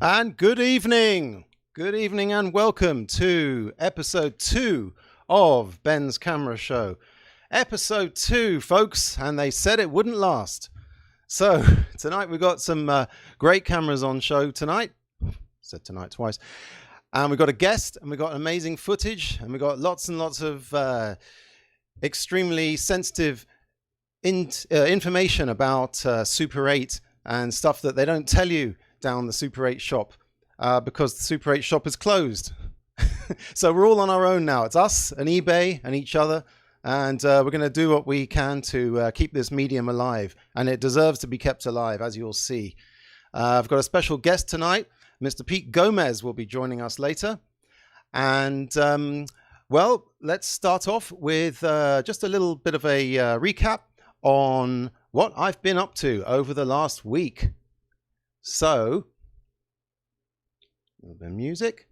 And good evening and welcome to episode 2 of Ben's Camera Show. Episode 2, folks, and they said it wouldn't last. So tonight we've got some great cameras on show tonight. Said tonight twice. And we've got a guest and we've got amazing footage and we've got lots and lots of extremely sensitive information about Super 8 and stuff that they don't tell you down the Super 8 shop because the Super 8 shop is closed. So we're all on our own now. It's us and eBay and each other, and we're going to do what we can to keep this medium alive, and it deserves to be kept alive, as you'll see. I've got a special guest tonight. Mr. Pete Gomes will be joining us later. And well, let's start off with just a little bit of a recap on what I've been up to over the last week. So, a little bit of music.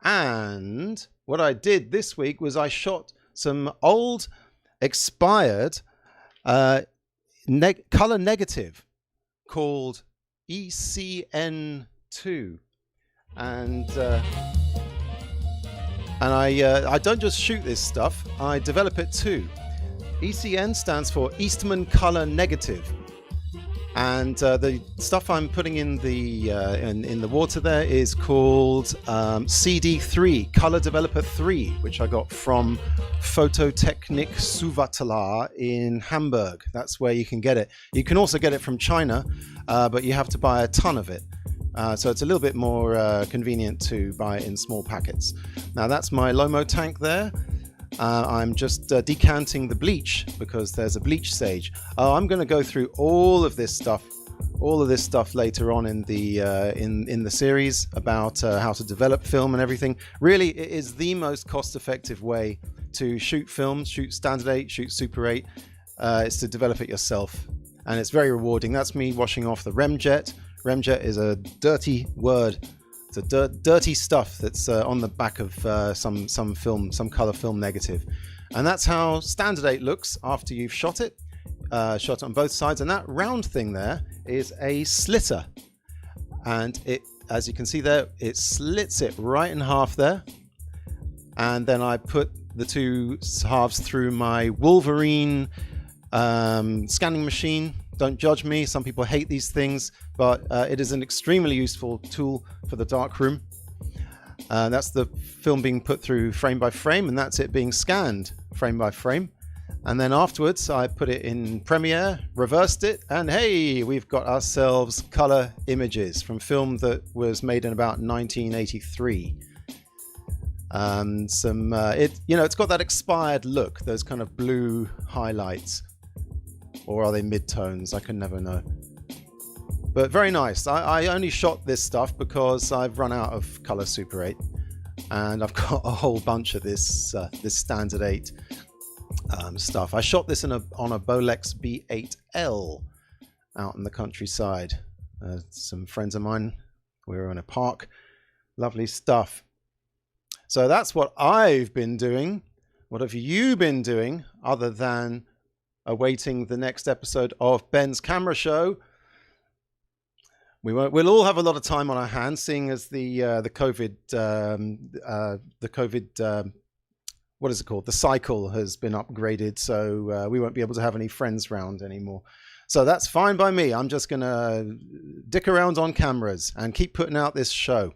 And what I did this week was I shot some old, expired, color negative called ECN2. And I don't just shoot this stuff, I develop it too. ECN stands for Eastman Color Negative. And the stuff I'm putting in the water there is called CD3, Color Developer 3, which I got from Phototechnik Suvatala in Hamburg. That's where you can get it. You can also get it from China, but you have to buy a ton of it. So it's a little bit more convenient to buy it in small packets. Now that's my Lomo tank there. I'm just decanting the bleach because there's a bleach stage. I'm going to go through all of this stuff later on in the series about how to develop film and everything. Really, it is the most cost-effective way to shoot films, shoot Standard 8, shoot Super 8. Is to develop it yourself, and it's very rewarding. That's me washing off the remjet. Remjet is a dirty word. It's a dirty stuff that's on the back of some film, some color film negative. And that's how Standard 8 looks after you've shot it on both sides. And that round thing there is a slitter. And it, as you can see there, it slits it right in half there. And then I put the two halves through my Wolverine scanning machine. Don't judge me, some people hate these things, but it is an extremely useful tool for the darkroom. That's the film being put through frame by frame, and that's it being scanned frame by frame. And then afterwards, I put it in Premiere, reversed it, and hey, we've got ourselves color images from film that was made in about 1983. It's got that expired look, those kind of blue highlights. Or are they mid-tones? I can never know. But very nice. I only shot this stuff because I've run out of color Super 8. And I've got a whole bunch of this Standard 8 stuff. I shot this on a Bolex B8L out in the countryside. Some friends of mine, we were in a park Lovely stuff. So that's what I've been doing. What have you been doing other than awaiting the next episode of Ben's Camera Show? We'll all have a lot of time on our hands, seeing as the COVID what is it called? The cycle has been upgraded, so we won't be able to have any friends round anymore. So that's fine by me. I'm just gonna dick around on cameras and keep putting out this show.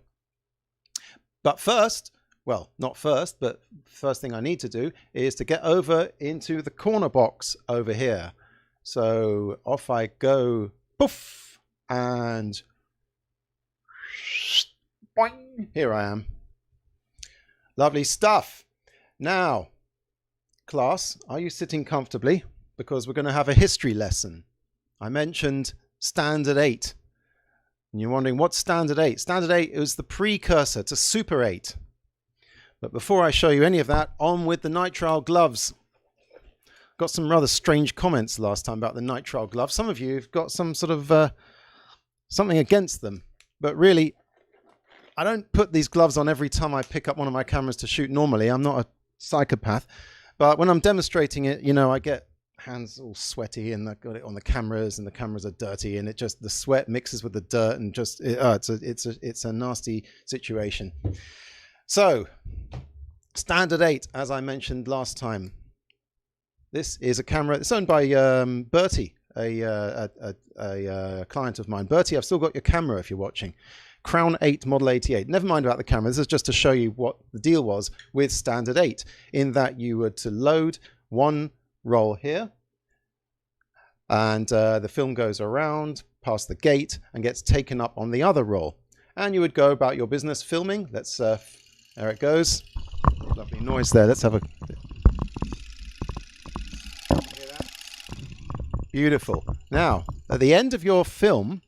But first, well, not first, but first thing I need to do is to get over into the corner box over here. So off I go, poof, and boing, here I am. Lovely stuff. Now, class, are you sitting comfortably? Because we're going to have a history lesson. I mentioned Standard 8. And you're wondering, what's Standard 8? Standard 8 is the precursor to Super 8. But before I show you any of that, on with the Nitrile Gloves. Got some rather strange comments last time about the Nitrile Gloves. Some of you have got some sort of something against them. But really, I don't put these gloves on every time I pick up one of my cameras to shoot normally. I'm not a psychopath. But when I'm demonstrating it, you know, I get hands all sweaty and I've got it on the cameras and the cameras are dirty and it just, the sweat mixes with the dirt and just, it's a nasty situation. So, Standard 8, as I mentioned last time. This is a camera. It's owned by Bertie, a client of mine. Bertie, I've still got your camera if you're watching. Crown 8 Model 88. Never mind about the camera. This is just to show you what the deal was with Standard 8, in that you were to load one roll here, and the film goes around past the gate and gets taken up on the other roll. And you would go about your business filming. Let's, there it goes. Lovely noise there. Let's have a... Hear that? Beautiful. Now, at the end of your film,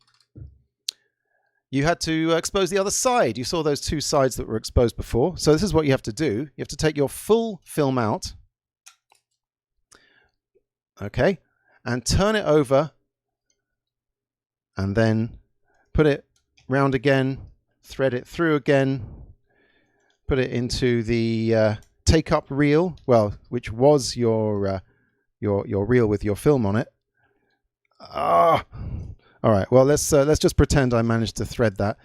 you had to expose the other side. You saw those two sides that were exposed before. So this is what you have to do. You have to take your full film out, okay, and turn it over, and then put it round again, thread it through again, put it into the take-up reel, well, which was your reel with your film on it. Ah. All right, well, let's just pretend I managed to thread that.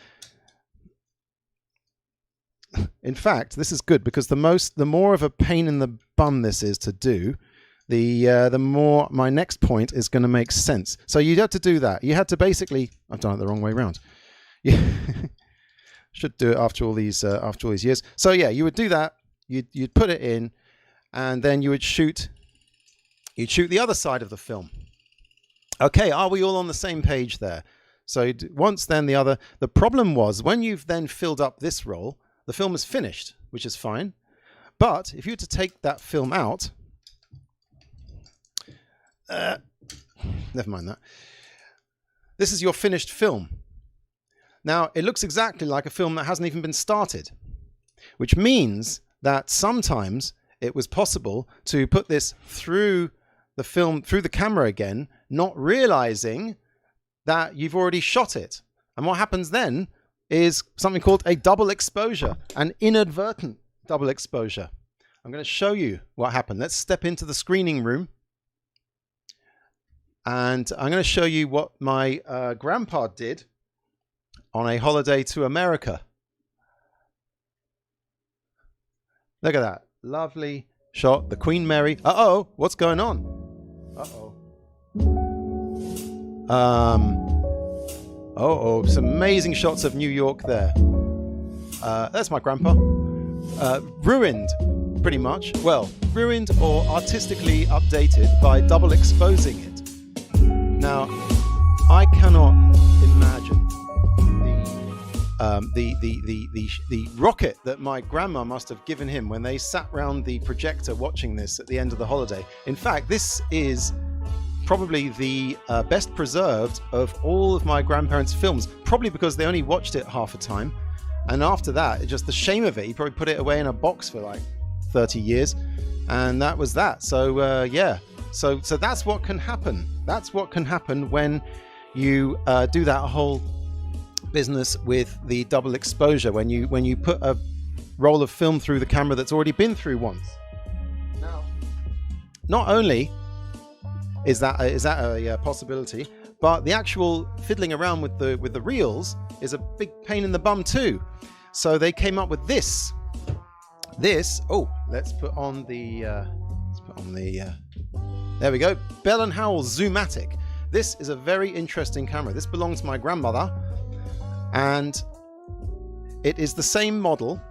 In fact, this is good because the more of a pain in the bum this is to do, the more my next point is going to make sense. So you had to do that. You had to basically, I've done it the wrong way around. You should do it after all these years. So yeah, you would do that. You'd put it in, and then you would shoot. You'd shoot the other side of the film. Okay, are we all on the same page there? So once, then the other. The problem was when you've then filled up this roll, the film is finished, which is fine. But if you were to take that film out, never mind that. This is your finished film. Now, it looks exactly like a film that hasn't even been started, which means that sometimes it was possible to put this through the film, through the camera again, not realizing that you've already shot it. And what happens then is something called a double exposure, an inadvertent double exposure. I'm going to show you what happened. Let's step into the screening room. And I'm going to show you what my grandpa did on a holiday to America. Look at that. Lovely shot. The Queen Mary. Uh-oh, what's going on? Uh-oh. Some amazing shots of New York there. That's my grandpa. Ruined, pretty much. Well, ruined or artistically updated by double exposing it. Now, I cannot imagine the rocket that my grandma must have given him when they sat round the projector watching this at the end of the holiday. In fact, this is probably the best preserved of all of my grandparents' films, probably because they only watched it half a time, and after that, just the shame of it, he probably put it away in a box for like 30 years, and that was that. So yeah, so that's what can happen. That's what can happen when you do that whole business with the double exposure when you put a roll of film through the camera that's already been through once. Now, not only is that a possibility, but the actual fiddling around with the reels is a big pain in the bum too. So they came up with this. Oh, let's put on the there we go, Bellen Howell Zoomatic. This is a very interesting camera. This belongs to my grandmother, and it is the same model,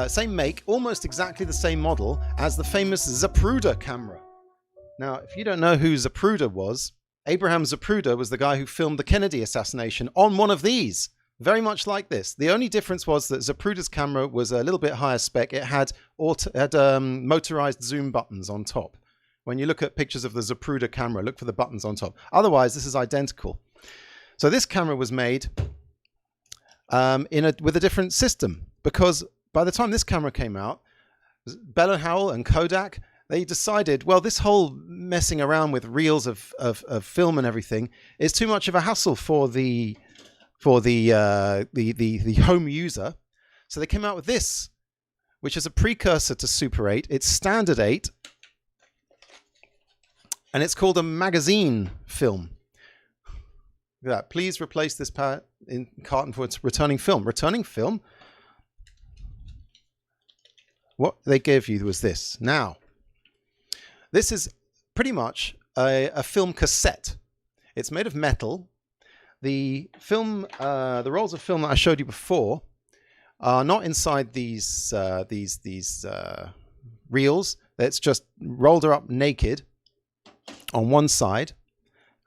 same make, almost exactly the same model as the famous ZAPRUDER camera. Now, if you don't know who ZAPRUDER was, Abraham Zapruder was the guy who filmed the Kennedy assassination on one of these, very much like this. The only difference was that Zapruder's camera was a little bit higher spec. It had motorized zoom buttons on top. When you look at pictures of the Zapruder camera, look for the buttons on top. Otherwise, this is identical. So this camera was made with a different system, because by the time this camera came out, Bellen Howell and Kodak, they decided, well, this whole messing around with reels of film and everything is too much of a hassle for the home user. So they came out with this, which is a precursor to Super 8. It's standard 8, and it's called a magazine film. Look at that. Please replace this carton for its returning film. Returning film? What they gave you was this. Now, this is pretty much a film cassette. It's made of metal. The film, the rolls of film that I showed you before, are not inside these reels. It's just rolled up naked on one side,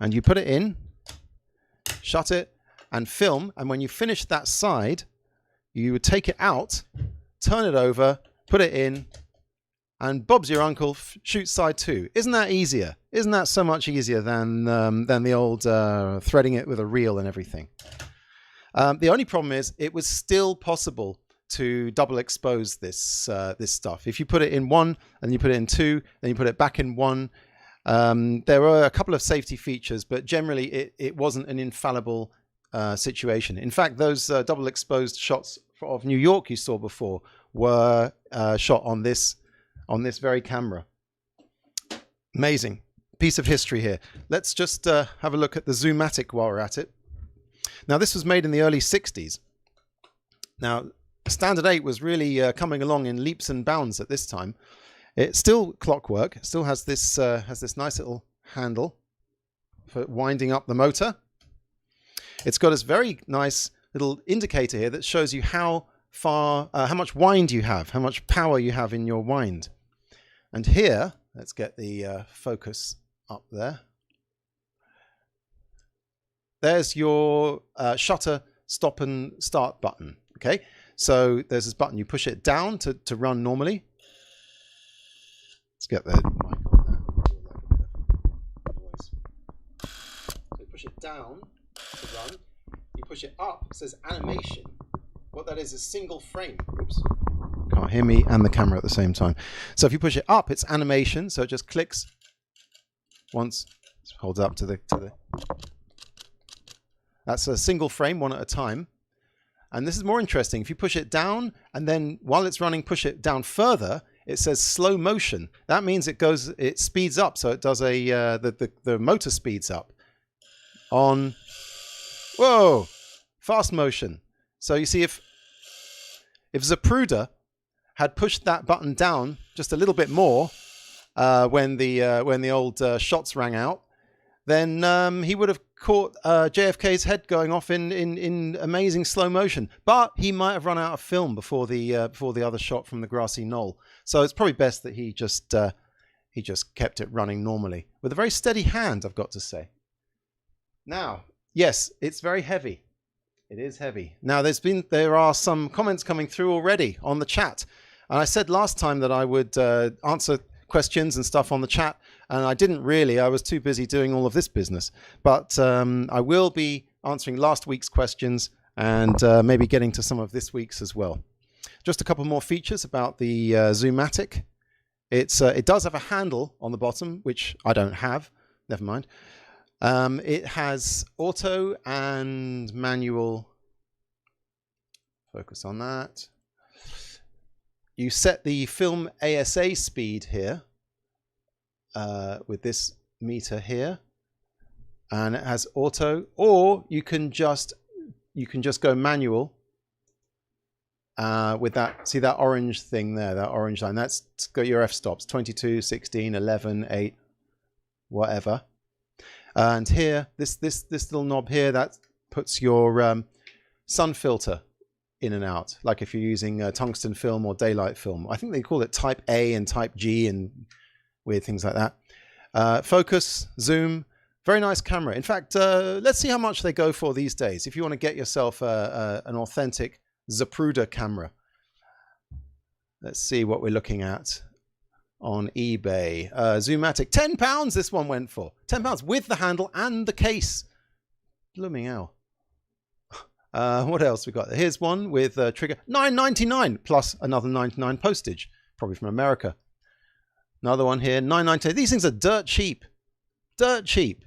and you put it in, shut it, and film. And when you finish that side, you would take it out, turn it over, put it in, and Bob's your uncle, shoot side 2. Isn't that easier? Isn't that so much easier than the old threading it with a reel and everything? The only problem is it was still possible to double expose this this stuff. If you put it in 1 and you put it in 2, then you put it back in 1. There were a couple of safety features, but generally it wasn't an infallible situation. In fact, those double exposed shots of New York you saw before were shot on this very camera. Amazing piece of history here. Let's just have a look at the Zoomatic while we're at it. Now, this was made in the early 60s. Now, standard 8 was really coming along in leaps and bounds at this time. It's still clockwork. It still has this nice little handle for winding up the motor. It's got this very nice little indicator here that shows you how much wind you have, how much power you have in your wind. And here, let's get the focus up there. There's your shutter stop and start button. Okay, so there's this button. You push it down to run normally. Let's get the mic on there. So you push it down to run. You push it up. It says animation. What that is single frame. Oops. Can't hear me and the camera at the same time. So if you push it up, it's animation. So it just clicks once, holds up to the. That's a single frame, one at a time. And this is more interesting. If you push it down and then while it's running, push it down further, it says slow motion. That means it speeds up. So it does the motor speeds up on, whoa, fast motion. So you see if Zapruder had pushed that button down just a little bit more when the old shots rang out, then he would have caught JFK's head going off in amazing slow motion. But he might have run out of film before the other shot from the grassy knoll. So it's probably best that he just kept it running normally with a very steady hand, I've got to say. Now, yes, it's very heavy. It is heavy. Now, there are some comments coming through already on the chat. And I said last time that I would answer questions and stuff on the chat, and I didn't really. I was too busy doing all of this business. But I will be answering last week's questions and maybe getting to some of this week's as well. Just a couple more features about the Zoomatic. It does have a handle on the bottom, which I don't have. Never mind. It has auto and manual Focus on that. You set the film ASA speed here with this meter here, and it has auto, or you can just go manual with that. See that orange thing there, that orange line? That's got your f-stops, 22, 16, 11, 8, whatever. And here, this little knob here, that puts your sun filter in and out, like if you're using tungsten film or daylight film. I think they call it type A and type G and weird things like that. Focus, zoom, very nice camera. In fact, let's see how much they go for these days. If you want to get yourself an authentic ZAPRUDER camera. Let's see what we're looking at on eBay. Zoomatic, £10 this one went for. £10 with the handle and the case. Blooming hell. What else we got? Here's one with trigger, $9.99 plus another $9.99 postage, probably from America. Another one here, $9.99. These things are dirt cheap. Dirt cheap.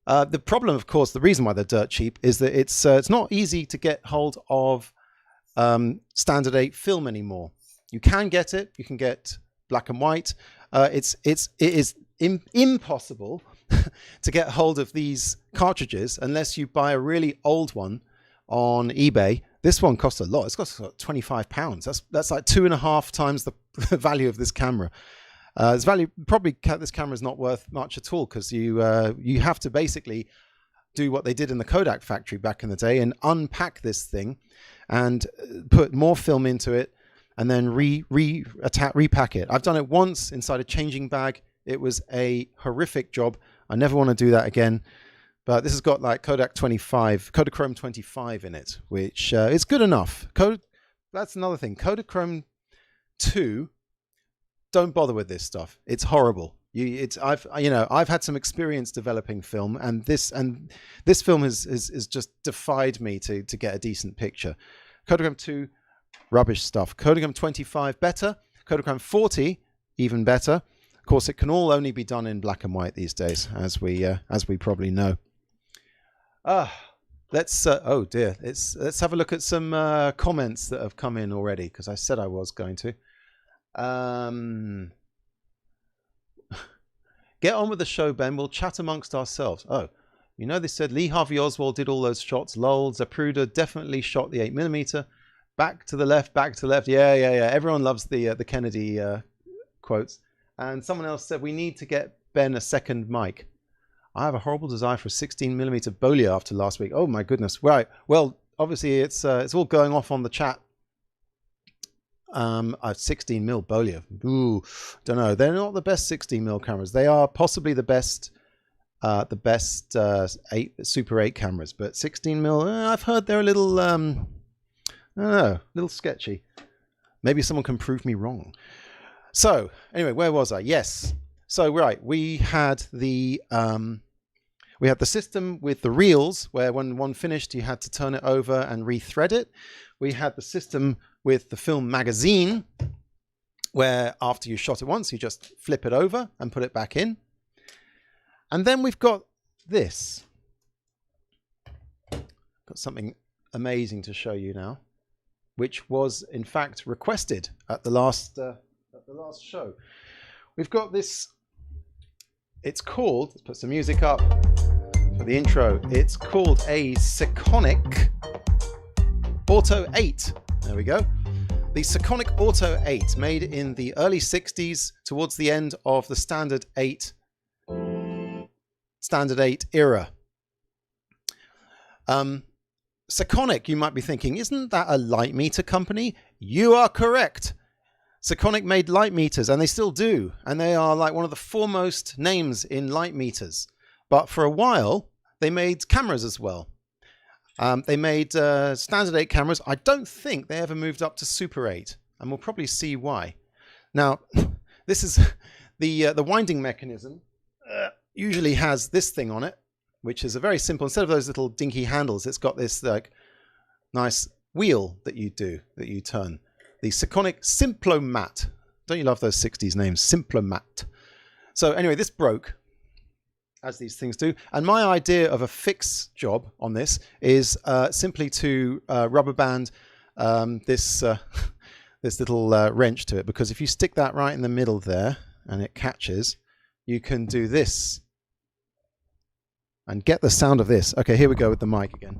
The problem, of course, the reason why they're dirt cheap is that it's not easy to get hold of standard 8 film anymore. You can get it. You can get black and white. It is impossible to get hold of these cartridges unless you buy a really old one on eBay. This one costs a lot. It's cost £25. That's like 2.5 times the value of this camera. Its value, probably this camera is not worth much at all, because you have to basically do what they did in the Kodak factory back in the day and unpack this thing and put more film into it and then repack it. I've done it once inside a changing bag. It was a horrific job. I never want to do that again. But this has got like Kodachrome 25 in it, which is good enough. That's another thing. Kodachrome 2, don't bother with this stuff. It's horrible. I've had some experience developing film, and this film has just defied me to get a decent picture. Kodachrome 2, rubbish stuff. Kodachrome 25, better. Kodachrome 40, even better. Of course, it can all only be done in black and white these days, as we probably know. Let's oh dear, let's have a look at some comments that have come in already, because I said I was going to. Get on with the show, Ben. We'll chat amongst ourselves. Oh, they said Lee Harvey Oswald did all those shots. Lol, ZAPRUDER definitely shot the 8mm. Back to the left, back to the left. Yeah. Everyone loves the Kennedy quotes. And someone else said we need to get Ben a second mic. I have a horrible desire for a 16mm Bollier after last week. Oh my goodness. Right. Well, obviously it's all going off on the chat. A 16mm Bollier. Ooh, don't know. They're not the best 16mm cameras. They are possibly the best Super 8 cameras, but 16mm, I've heard they're a little I don't know, a little sketchy. Maybe someone can prove me wrong. So anyway, where was I? Yes. So right, we had the system with the reels, where when one finished, you had to turn it over and rethread it. We had the system with the film magazine, where after you shot it once, you just flip it over and put it back in. And then we've got this. Got something amazing to show you now, which was in fact requested at the last show. We've got this. It's called, let's put some music up for the intro. It's called a SEKONIC Auto 8. There we go. The SEKONIC Auto 8, made in the early 60s, towards the end of the Standard 8 era. SEKONIC, you might be thinking, isn't that a light meter company? You are correct. SEKONIC made light meters, and they still do, and they are like one of the foremost names in light meters. But for a while, they made cameras as well. They made standard 8 cameras. I don't think they ever moved up to Super 8, and we'll probably see why. Now, this is the winding mechanism. Usually has this thing on it, which is a very simple. Instead of those little dinky handles, it's got this like nice wheel that you turn. The SEKONIC SIMPLOMAT. Don't you love those 60s names? SIMPLOMAT. So anyway, this broke, as these things do. And my idea of a fix job on this is simply to rubber band this this little wrench to it, because if you stick that right in the middle there and it catches, you can do this and get the sound of this. Okay, here we go with the mic again.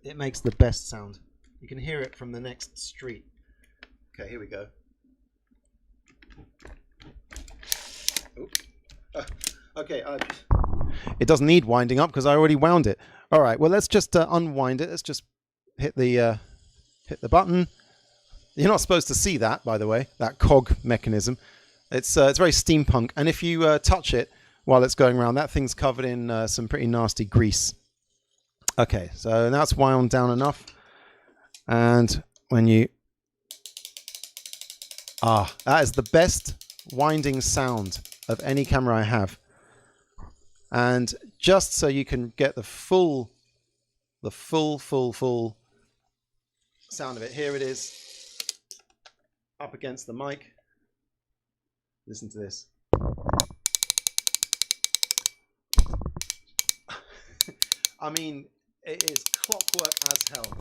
It makes the best sound. You can hear it from the next street. Okay, here we go. Okay, it doesn't need winding up because I already wound it. All right, well, let's just unwind it. Let's just hit the button. You're not supposed to see that, by the way, that cog mechanism. It's very steampunk, and if you touch it while it's going around, that thing's covered in some pretty nasty grease. Okay, so now it's wound down enough, and when you... that is the best winding sound of any camera I have. And just so you can get the full sound of it, here it is, up against the mic. Listen to this. I mean, it is clockwork as hell.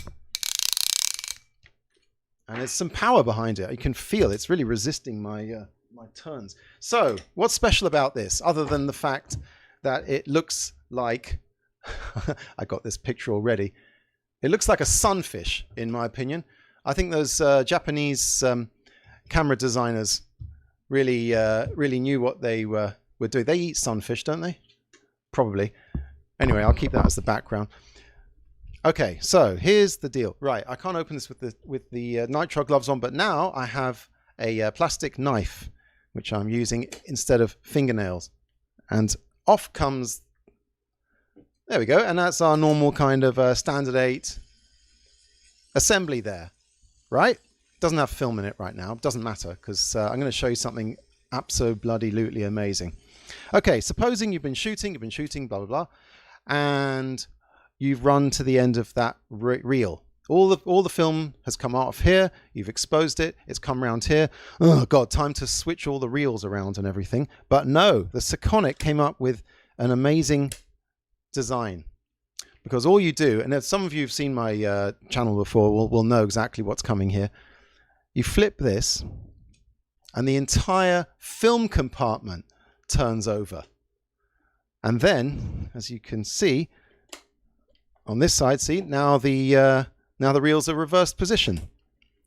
And there's some power behind it. You can feel it's really resisting my my turns. So, what's special about this, other than the fact that it looks like... I got this picture already. It looks like a sunfish, in my opinion. I think those Japanese camera designers really knew what they were doing. They eat sunfish, don't they? Probably. Anyway, I'll keep that as the background. Okay, so here's the deal. Right, I can't open this with the nitrile gloves on, but now I have a plastic knife, which I'm using instead of fingernails. And off comes... There we go, and that's our normal kind of standard 8 assembly there, right? Doesn't have film in it right now. Doesn't matter, because I'm going to show you something abso-bloody-lutely amazing. Okay, supposing you've been shooting, blah, blah, blah, and you've run to the end of that reel. All the film has come out of here. You've exposed it. It's come around here. Oh, God, time to switch all the reels around and everything. But no, the SEKONIC came up with an amazing design. Because all you do, and if some of you have seen my channel before, will know exactly what's coming here. You flip this, and the entire film compartment turns over. And then, as you can see, on this side, see, now the reels are reversed position.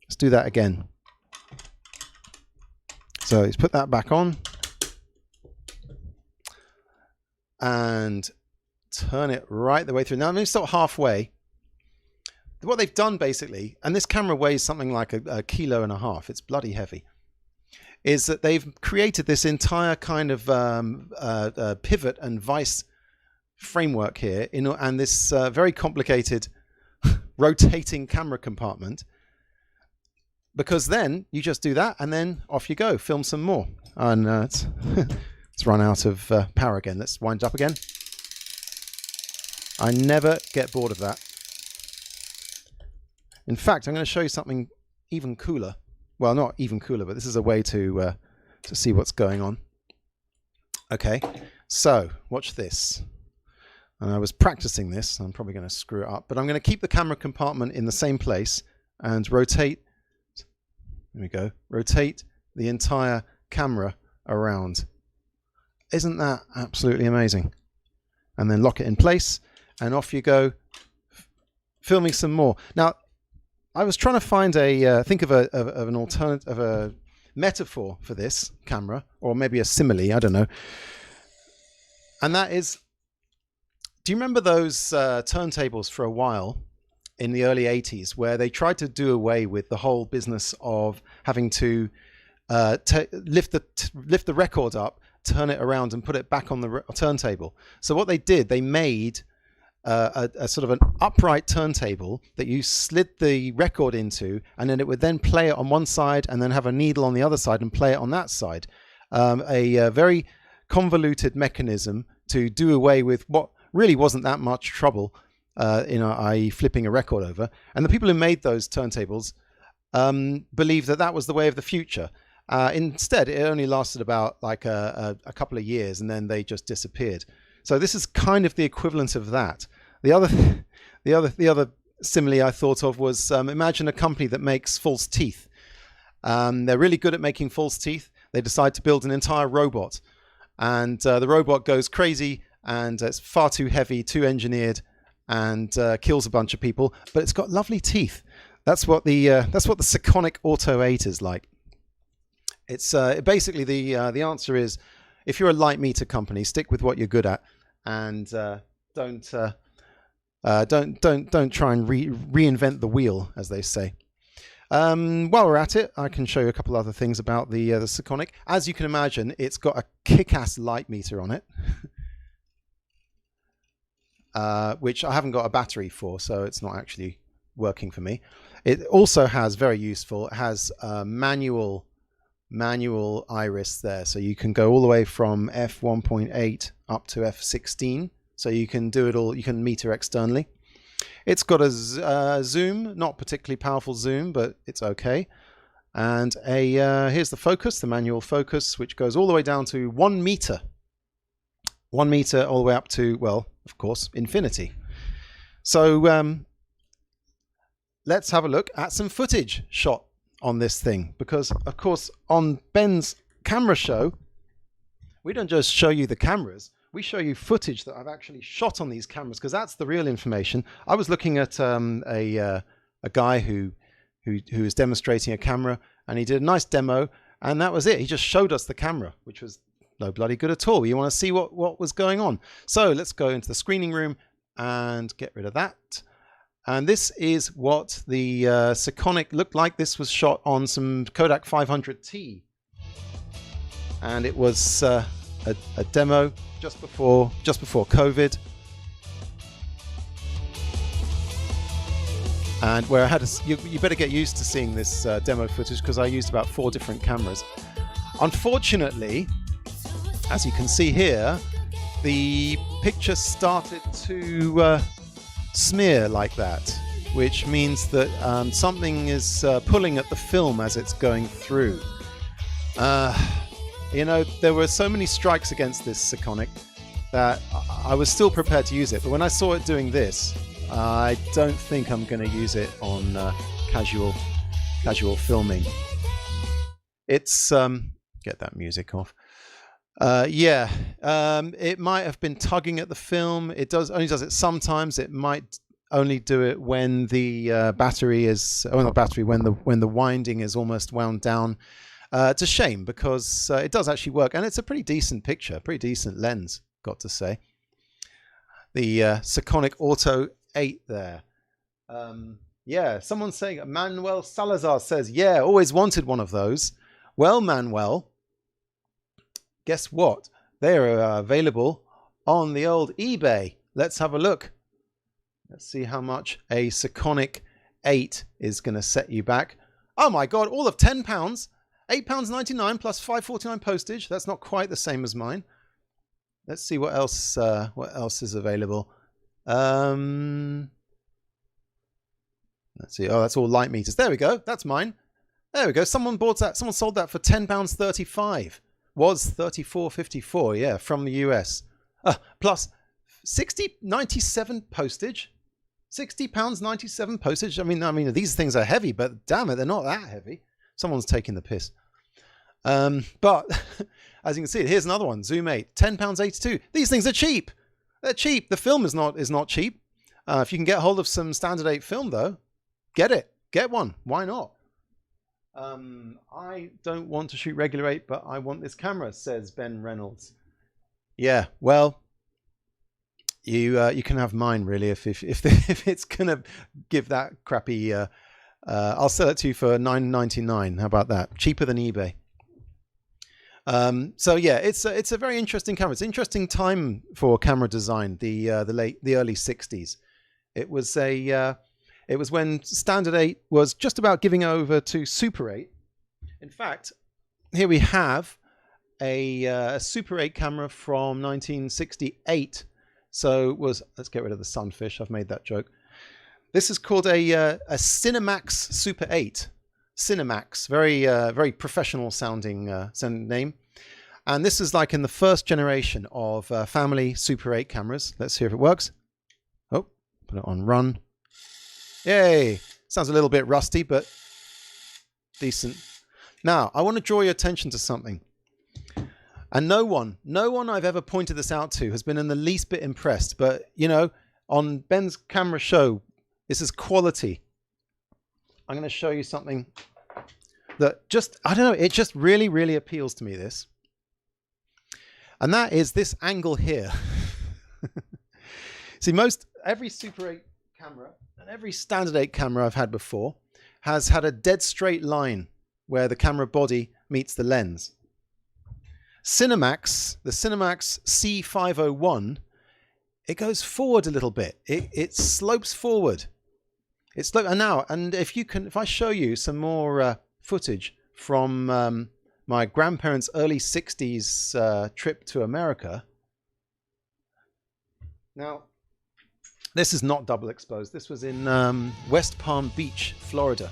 Let's do that again. So let's put that back on. And turn it right the way through. Now I'm going to stop halfway. What they've done basically, and this camera weighs something like a kilo and a half, it's bloody heavy, is that they've created this entire kind of pivot and vice framework here, and this very complicated rotating camera compartment, because then you just do that and then off you go, film some more. And it's run out of power again. Let's wind up again. I never get bored of that. In fact, I'm going to show you something even cooler. Well, not even cooler, but this is a way to see what's going on. Okay, so watch this. And I was practicing this. I'm probably going to screw it up, but I'm going to keep the camera compartment in the same place and rotate. There we go. Rotate the entire camera around. Isn't that absolutely amazing? And then lock it in place, and off you go, filming some more. Now, I was trying to find think of an alternative, of a metaphor for this camera, or maybe a simile, I don't know. And that is, do you remember those turntables for a while in the early 80s where they tried to do away with the whole business of having to lift the record up, turn it around and put it back on the turntable? So what they did, they made a sort of an upright turntable that you slid the record into, and then it would then play it on one side and then have a needle on the other side and play it on that side. A very convoluted mechanism to do away with what really wasn't that much trouble, i.e. flipping a record over. And the people who made those turntables believed that that was the way of the future. Instead, it only lasted about like a couple of years, and then they just disappeared. So this is kind of the equivalent of that. The other, the other simile I thought of was imagine a company that makes false teeth. They're really good at making false teeth. They decide to build an entire robot, and the robot goes crazy, and it's far too heavy, too engineered, and kills a bunch of people. But it's got lovely teeth. That's what the SEKONIC Auto 8 is like. It's basically the answer is, if you're a light meter company, stick with what you're good at, and don't try and reinvent the wheel, as they say. While we're at it, I can show you a couple other things about the SEKONIC. As you can imagine, it's got a kick-ass light meter on it, which I haven't got a battery for, so it's not actually working for me. It also has, very useful, it has manual iris there, so you can go all the way from f1.8 up to f16, so you can do it all. You can meter externally. It's got a zoom, not particularly powerful zoom, but it's okay. And here's the focus, the manual focus, which goes all the way down to 1 meter. 1 meter all the way up to, well, of course, infinity. So let's have a look at some footage shot on this thing, because of course on Ben's camera show we don't just show you the cameras, we show you footage that I've actually shot on these cameras, because that's the real information. I was looking at a guy who was demonstrating a camera, and he did a nice demo, and that was it. He just showed us the camera, which was no bloody good at all. You want to see what was going on. So let's go into the screening room and get rid of that. And this is what the SEKONIC looked like. This was shot on some Kodak 500T. And it was a demo just before COVID. And where I had you better get used to seeing this demo footage, because I used about 4 different cameras. Unfortunately, as you can see here, the picture started to smear like that, which means that something is pulling at the film as it's going through. You know, there were so many strikes against this SEKONIC that I was still prepared to use it, but when I saw it doing this, I don't think I'm going to use it on casual filming. It's get that music off. Yeah, it might have been tugging at the film. It only does it sometimes. It might only do it when the battery is, oh, not battery, when the winding is almost wound down. It's a shame, because it does actually work, and it's a pretty decent picture, pretty decent lens, got to say. The SEKONIC Auto 8 there. Yeah, someone's saying, Manuel Salazar says, yeah, always wanted one of those. Well, Manuel, guess what? They are available on the old eBay. Let's have a look. Let's see how much a SEKONIC 8 is going to set you back. Oh my God, all of £10. £8.99 plus £5.49 postage. That's not quite the same as mine. Let's see what else is available. Let's see. Oh, that's all light meters. There we go. That's mine. There we go. Someone bought that. Someone sold that for £10.35. Was $34.54. Yeah, from the US. Plus £60.97 postage. £60.97 postage. I mean, these things are heavy, but damn it, they're not that heavy. Someone's taking the piss. But as you can see, here's another one. Zoom 8, £10.82. These things are cheap. They're cheap. The film is not cheap. If you can get hold of some standard 8 film, though, get it. Get one. Why not? I don't want to shoot regular 8, but I want this camera, says Ben Reynolds. Yeah, well, you can have mine, really, if it's gonna give that crappy. I'll sell it to you for $9.99. How about that? Cheaper than eBay. So yeah, it's a very interesting camera. It's an interesting time for camera design. The early '60s. It was when Standard 8 was just about giving over to Super 8. In fact, here we have a Super 8 camera from 1968. So let's get rid of the sunfish. I've made that joke. This is called a Cinemax Super 8. Cinemax, very professional sounding name. And this is like in the first generation of family Super 8 cameras. Let's see if it works. Oh, Put it on run. Yay! Sounds a little bit rusty, but decent. Now, I want to draw your attention to something. And no one I've ever pointed this out to has been in the least bit impressed. But, you know, on Ben's camera show, this is quality. I'm going to show you something that just, I don't know, it just really, really appeals to me, this. And that is this angle here. See, every Super 8 camera and every Standard 8 camera I've had before has had a dead straight line where the camera body meets the lens. The Cinemax C501, it goes forward a little bit. It slopes forward. And if I show you some more footage from my grandparents' early 60s trip to America. Now, this is not double exposed. This was in West Palm Beach, Florida.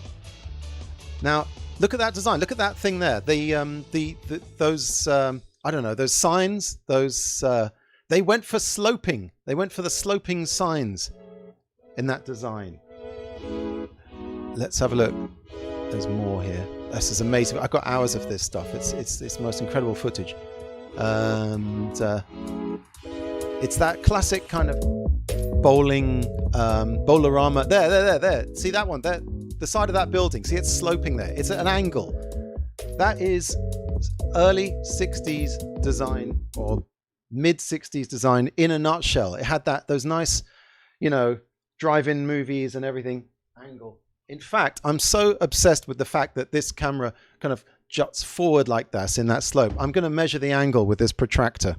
Now, look at that design. Look at that thing there. Those I don't know, those signs. They went for sloping. They went for the sloping signs in that design. Let's have a look. There's more here. This is amazing. I've got hours of this stuff. It's the most incredible footage. And it's that classic kind of bowling bowlerama. There. See that one? There, the side of that building. See, it's sloping there. It's at an angle. That is early 60s design or mid 60s design in a nutshell. It had those nice, you know, drive-in movies and everything angle. In fact, I'm so obsessed with the fact that this camera kind of juts forward like this in that slope. I'm going to measure the angle with this protractor.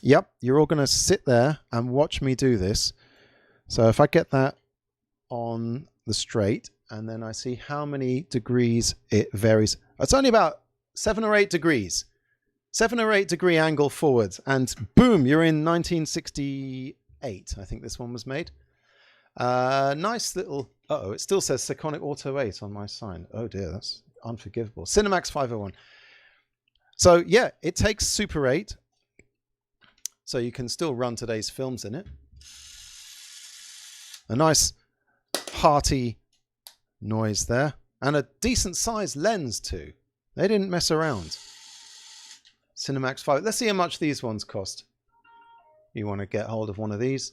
Yep, you're all going to sit there and watch me do this. So if I get that on the straight and then I see how many degrees it varies. It's only about 7 or 8 degrees. 7 or 8 degree angle forwards, and boom, you're in 1968. I think this one was made. Nice little. Uh-oh, it still says SEKONIC Auto 8 on my sign. Oh dear, that's unforgivable. Cinemax 501. So yeah, it takes Super 8, so you can still run today's films in it. A nice hearty noise there, and a decent sized lens too. They didn't mess around. Cinemax 5. Let's see how much these ones cost. You want to get hold of one of these.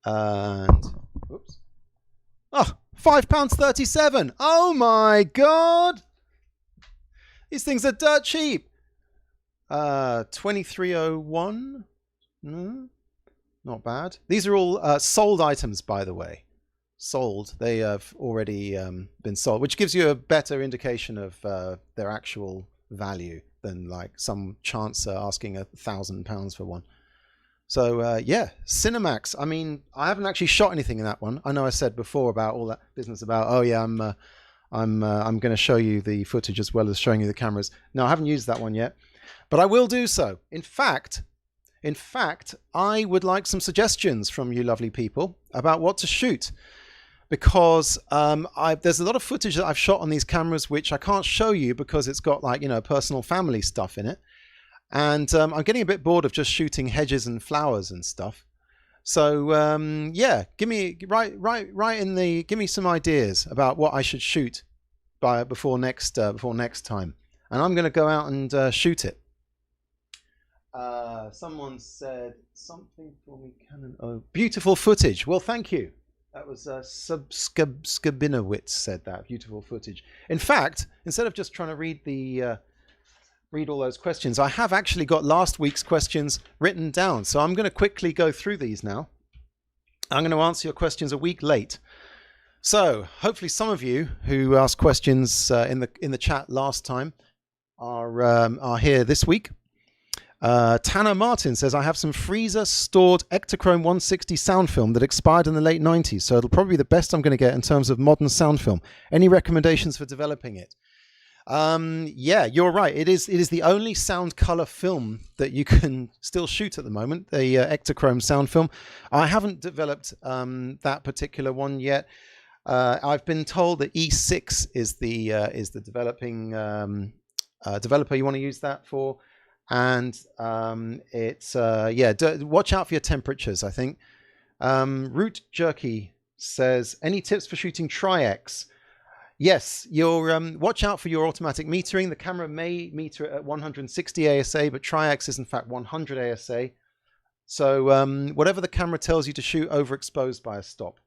And oops. Oh, £5.37. Oh my god. These things are dirt cheap. 2301. Not bad. These are all sold items, by the way. Sold. They have already been sold, which gives you a better indication of their actual value than like some chancer asking £1,000 for one. So yeah, Cinemax. I mean, I haven't actually shot anything in that one. I know I said before about all that business about, oh yeah, I'm going to show you the footage as well as showing you the cameras. No, I haven't used that one yet, but I will do so. In fact, I would like some suggestions from you lovely people about what to shoot. Because there's a lot of footage that I've shot on these cameras which I can't show you because it's got, like, you know, personal family stuff in it. And I'm getting a bit bored of just shooting hedges and flowers and stuff. So yeah, give me some ideas about what I should shoot before next time, and I'm going to go out and shoot it. Someone said something for me, Canon. Oh, beautiful footage. Well, thank you. That was Skabinowitz said that. Beautiful footage. In fact, instead of just trying to read all those questions, I have actually got last week's questions written down. So I'm going to quickly go through these now. I'm going to answer your questions a week late. So hopefully some of you who asked questions in the chat last time are here this week. Tanner Martin says, I have some freezer stored Ektachrome 160 sound film that expired in the late 90s, so it'll probably be the best I'm going to get in terms of modern sound film. Any recommendations for developing it? Yeah, you're right. It is the only sound color film that you can still shoot at the moment, the Ektachrome sound film. I haven't developed that particular one yet. I've been told that E6 is the developing developer you want to use that for. And it's yeah, watch out for your temperatures, I think. Root Jerky says, any tips for shooting Tri-X? Yes, you're watch out for your automatic metering. The camera may meter it at 160 ASA, but Tri-X is in fact 100 ASA. So whatever the camera tells you to shoot, overexposed by a stop.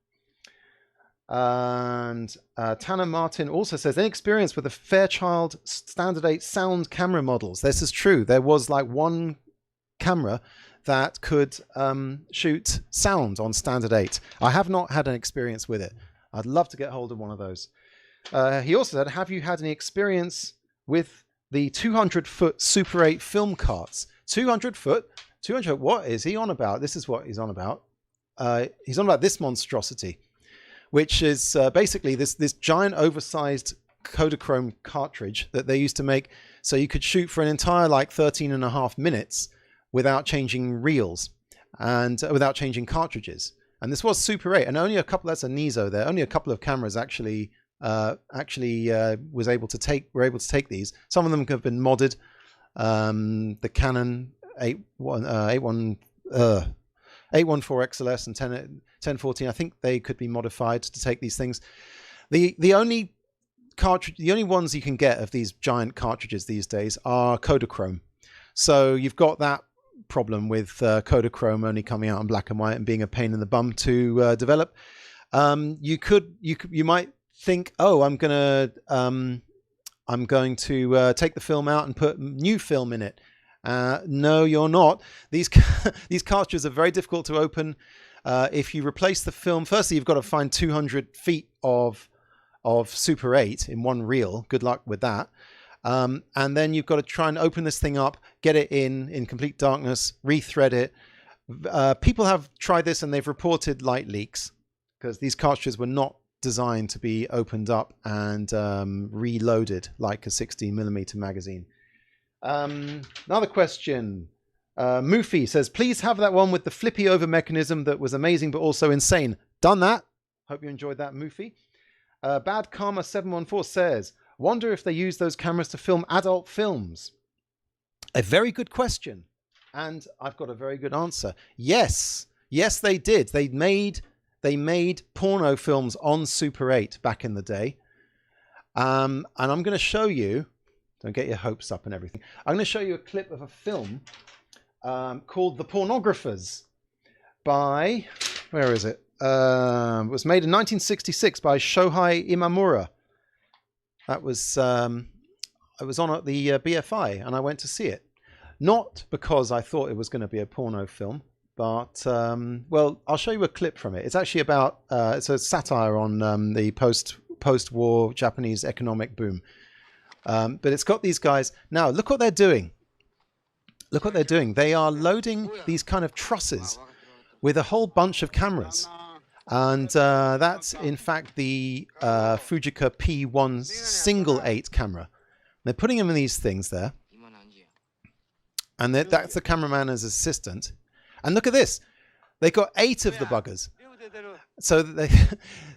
And Tanner Martin also says, any experience with the Fairchild Standard 8 sound camera models? This is true. There was like one camera that could shoot sound on Standard 8. I have not had an experience with it. I'd love to get hold of one of those. He also said, have you had any experience with the 200-foot Super 8 film carts? 200 foot? 200, what is he on about? This is what he's on about. He's on about this monstrosity, which is basically this giant oversized Kodachrome cartridge that they used to make so you could shoot for an entire like 13.5 minutes without changing reels and without changing cartridges. And this was Super 8, and only a couple, that's a Niso there, only a couple of cameras actually were able to take these. Some of them have been modded. The Canon 814 XLS and 1014, I think they could be modified to take these things. The only ones you can get of these giant cartridges these days are Kodachrome. So you've got that problem with Kodachrome only coming out in black and white and being a pain in the bum to develop. You might think, oh, I'm going to take the film out and put new film in it. No, you're not. These cartridges are very difficult to open. If you replace the film, firstly, you've got to find 200 feet of Super 8 in one reel. Good luck with that. And then you've got to try and open this thing up, get it in complete darkness, rethread it. People have tried this and they've reported light leaks because these cartridges were not designed to be opened up and reloaded like a 16mm magazine. Another question. Moofy says, please have that one with the flippy over mechanism that was amazing but also insane. Done that. Hope you enjoyed that, Moofy. Bad Karma 714 says, wonder if they use those cameras to film adult films. A very good question. And I've got a very good answer. Yes. Yes, they did. They made porno films on Super 8 back in the day. And I'm going to show you, don't get your hopes up and everything. I'm going to show you a clip of a film called The Pornographers by, where is it? It was made in 1966 by Shohei Imamura. That was, I was on at the BFI and I went to see it. Not because I thought it was going to be a porno film, but, well, I'll show you a clip from it. It's actually about, it's a satire on the post-war Japanese economic boom. But it's got these guys. Now, look what they're doing. Look what they're doing. They are loading these kind of trusses with a whole bunch of cameras. And that's, in fact, the Fujika P1 single 8 camera. They're putting them in these things there. And that's the cameraman as assistant. And look at this. They got 8 of the buggers. So they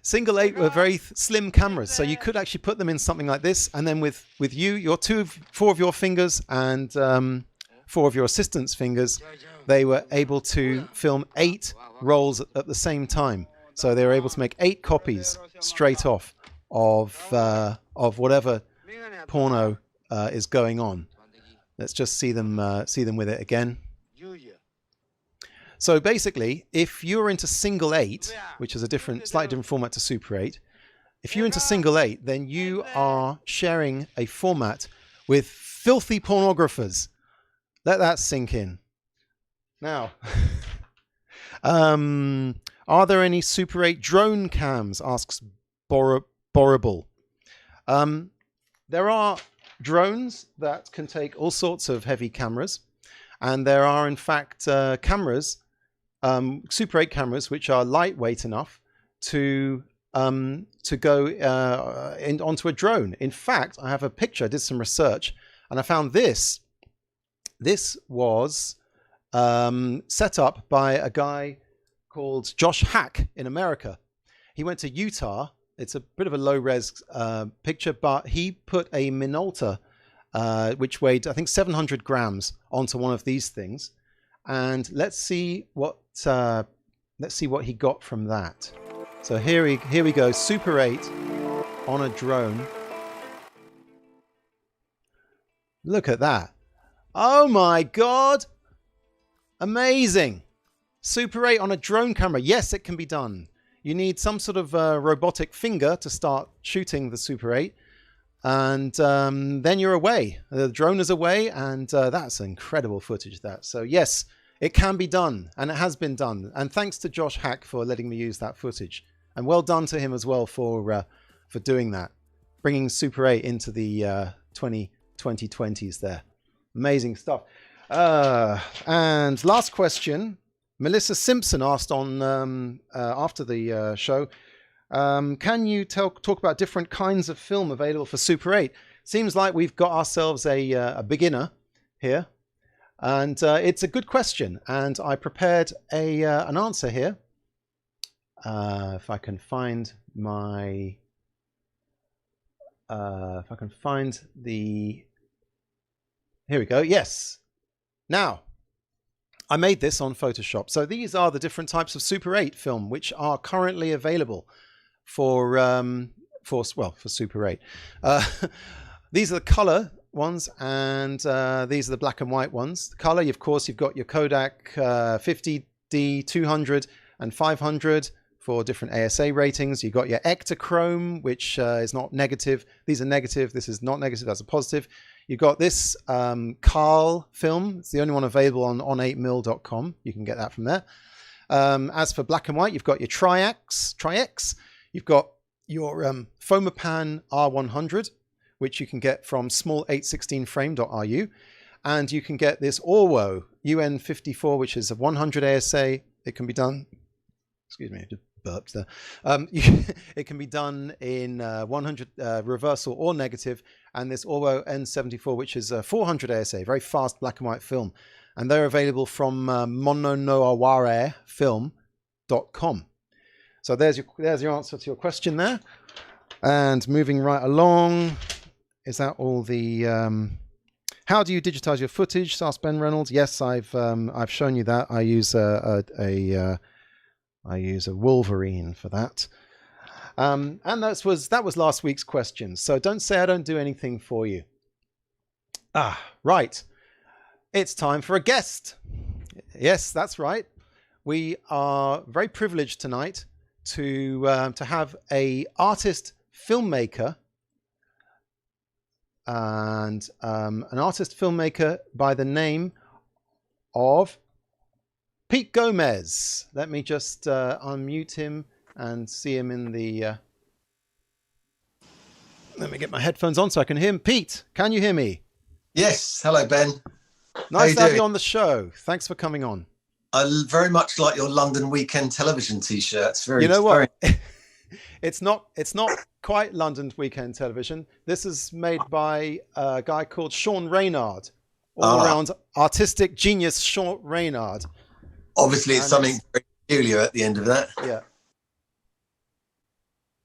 single 8 were very slim cameras. So you could actually put them in something like this. And then with you, your 4 of your fingers and 4 of your assistant's fingers, they were able to film 8 rolls at the same time. So they were able to make 8 copies straight off of whatever porno is going on. Let's just see them with it again. So basically, if you're into single 8, which is a slightly different format to Super 8, if you're into single 8, then you are sharing a format with filthy pornographers. Let that sink in. Now, are there any Super 8 drone cams? Asks Borable. There are drones that can take all sorts of heavy cameras, and there are in fact cameras, Super 8 cameras, which are lightweight enough to go onto a drone. In fact, I have a picture. I did some research, and I found this. This was set up by a guy called Josh Hack in America. He went to Utah. It's a bit of a low-res picture, but he put a Minolta, which weighed, I think, 700 grams onto one of these things. And let's see what let's see what he got from that. So here we go. Super 8 on a drone. Look at that. Oh my God. Amazing. Super 8 on a drone camera. Yes, it can be done. You need some sort of robotic finger to start shooting the Super 8. And then you're away. The drone is away, and that's incredible footage, that. So yes, it can be done, and it has been done. And thanks to Josh Hack for letting me use that footage. And well done to him as well for doing that. Bringing Super 8 into the 2020s there. Amazing stuff. And last question. Melissa Simpson asked on after the show, can you talk about different kinds of film available for Super 8? Seems like we've got ourselves a beginner here, and it's a good question, and I prepared an answer here. If I can find my, if I can find the, here we go. Yes. Now, I made this on Photoshop. So these are the different types of Super 8 film which are currently available for Super 8. These are the color ones, and these are the black and white ones. The color, of course, you've got your Kodak 50D, 200 and 500 for different ASA ratings. You've got your Ektachrome, which is not negative. These are negative. This is not negative. That's a positive. You've got this Carl film. It's the only one available on on8mil.com. You can get that from there. As for black and white, you've got your Tri-X. You've got your Fomapan R100, which you can get from small816frame.ru. And you can get this Orwo UN54, which is a 100 ASA. It can be done, excuse me, I just burped there. It can be done in 100 reversal or negative. And this Orwo N74, which is a 400 ASA, very fast black and white film. And they're available from mononoawarefilm.com. So there's your answer to your question there. And moving right along, is that all the... how do you digitize your footage? Asked Ben Reynolds. Yes, I've shown you that. I use I use a Wolverine for that. And that was last week's question. So don't say I don't do anything for you. Right. It's time for a guest. Yes, that's right. We are very privileged tonight to have a artist filmmaker and an artist filmmaker by the name of Pete Gomes. Let me just unmute him and see him in the... Let me get my headphones on so I can hear him. Pete, can you hear me? Yes. Hello, Ben. Nice to have you on the show. Thanks for coming on. I very much like your London Weekend Television T-shirts. You know what? It's not quite London Weekend Television. This is made by a guy called Sean Reynard. All-round artistic genius, Sean Reynard. Obviously, it's something very peculiar at the end of that. Yeah.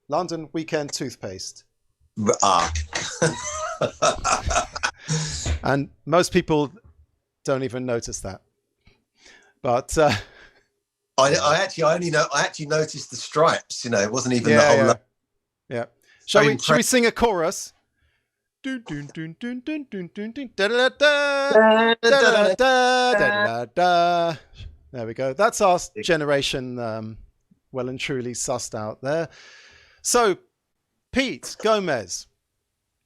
London Weekend Toothpaste. And most people don't even notice that. But I actually noticed the stripes. You know, it wasn't even the whole. Yeah. Shall we sing a chorus? There we go. That's our generation well and truly sussed out there. So, Pete Gomes,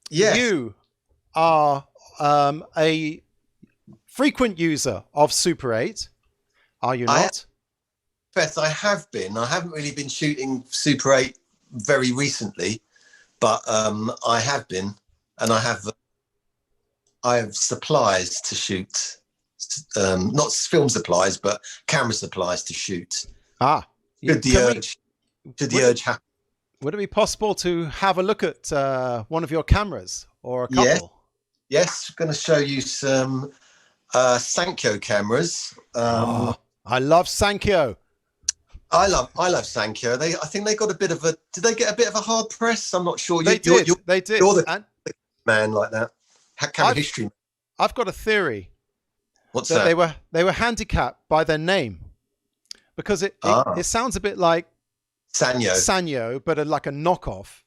yes. You are a frequent user of Super 8, are you not? Beth, I have been. I haven't really been shooting Super 8 very recently, but I have been, and I have supplies to shoot. Not film supplies, but camera supplies to shoot. Should the urge happen. Would it be possible to have a look at one of your cameras or a couple? Yes, going to show you some Sankyo cameras. I love Sankyo. I love Sankyo. I think they got a bit of a. Did they get a bit of a hard press? I'm not sure. They did. You're the man like that. Camera history. I've got a theory. What's that? They were handicapped by their name. because it sounds a bit like Sanyo, but like a knockoff.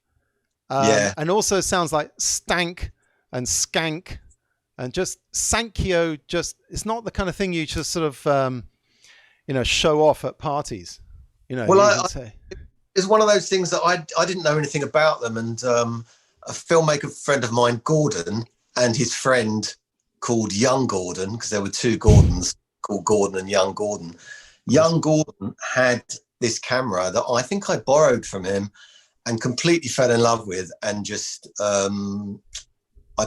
Yeah. And also sounds like stank and skank and just Sankyo. Just it's not the kind of thing you just sort of show off at parties. Well, it's one of those things that I didn't know anything about them, and a filmmaker friend of mine, Gordon, and his friend called Young Gordon, because there were two Gordons called Gordon and Young Gordon. Young Gordon had this camera that I think I borrowed from him and completely fell in love with, and just I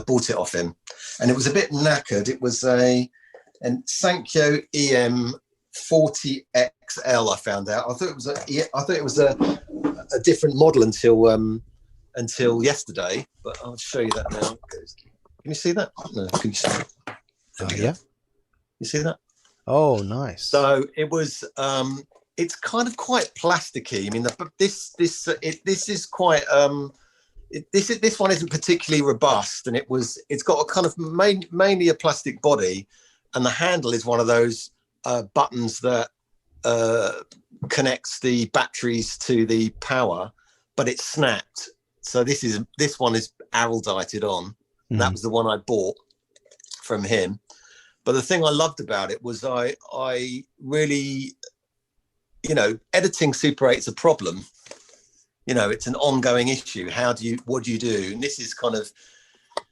bought it off him, and it was a bit knackered. It was a Sankyo EM 40XL. I found out. I thought it was a different model until yesterday, but I'll show you that now. Can you see that? No, can you see that? Yeah. You see that? Oh, nice. So it was. It's kind of quite plasticky. I mean, this is quite. This one isn't particularly robust, and it's got a kind of mainly a plastic body, and the handle is one of those buttons that connects the batteries to the power, but it's snapped. So this one is araldited on. And that was the one I bought from him. But the thing I loved about it was I really, editing Super 8's a problem. It's an ongoing issue. What do you do? And this is kind of,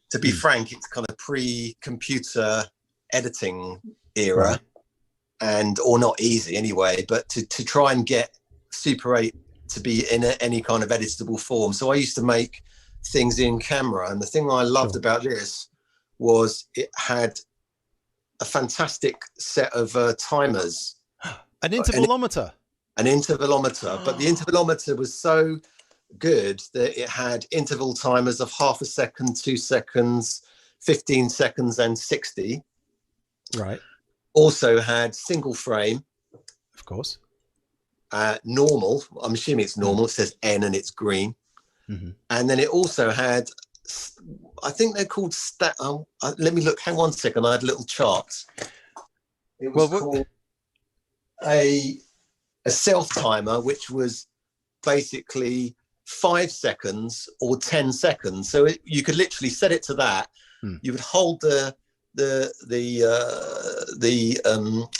to be frank, it's kind of pre-computer editing era, or not easy anyway, but to try and get Super 8 to be in any kind of editable form. So I used to make things in camera, and the thing I loved about this was it had a fantastic set of timers. An intervalometer. An intervalometer, but the intervalometer was so good that it had interval timers of half a second, 2 seconds, 15 seconds, and 60. Right. Also had single frame. Of course. Normal. I'm assuming it's normal. It says N and it's green. Mm-hmm. And then it also had, I think they're called let me look. Hang on a second. I had little charts. It was called a self timer, which was basically 5 seconds or 10 seconds. So you could literally set it to that. You would hold the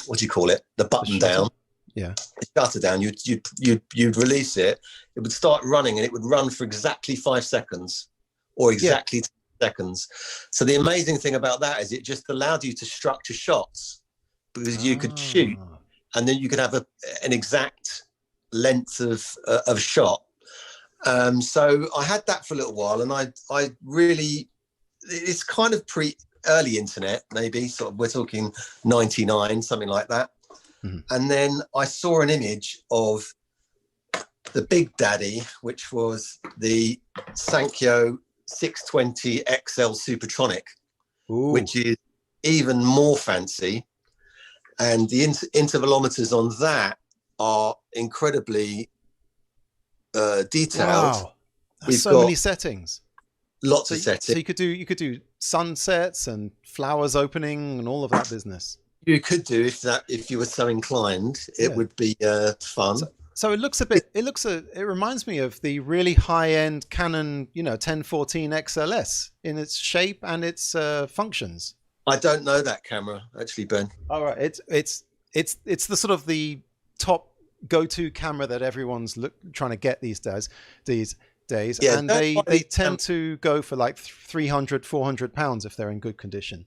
what do you call it? The button down. Yeah. The shutter down. You'd release it. It would start running, and it would run for exactly 5 seconds or exactly 10 seconds. So the amazing thing about that is it just allowed you to structure shots, because you could shoot, and then you could have an exact length of shot. So I had that for a little while, and I really, it's kind of early internet, maybe sort of, we're talking 99, something like that. And then I saw an image of the big daddy, which was the Sankyo 620 XL Supertronic, which is even more fancy. And the intervalometers on that are incredibly detailed. Wow. We've got many settings. Lots of settings. So you could do sunsets and flowers opening and all of that business. You could do if you were so inclined. It would be fun. So it reminds me of the really high end Canon, 1014 XLS in its shape and its functions. I don't know that camera actually, Ben. All right, it's the sort of the top go-to camera that everyone's trying to get these days. Yeah, and they tend to go for like 300, 400 pounds if they're in good condition.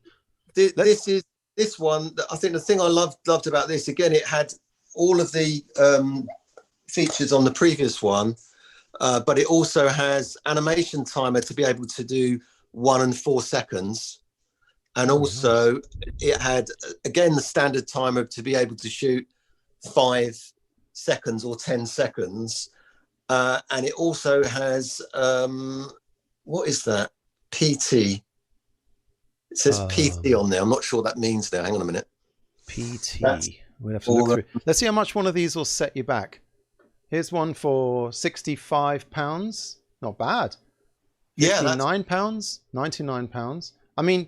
This one, I think the thing I loved about this, again, it had all of the features on the previous one, but it also has animation timer to be able to do 1 and 4 seconds. And also it had, again, the standard timer to be able to shoot 5 seconds or 10 seconds. And it also has, what is that? PT. It says PT on there. I'm not sure what that means there. Hang on a minute. PT. We'll have to look through. Let's see how much one of these will set you back. Here's one for £65. Not bad. £59, £99. I mean,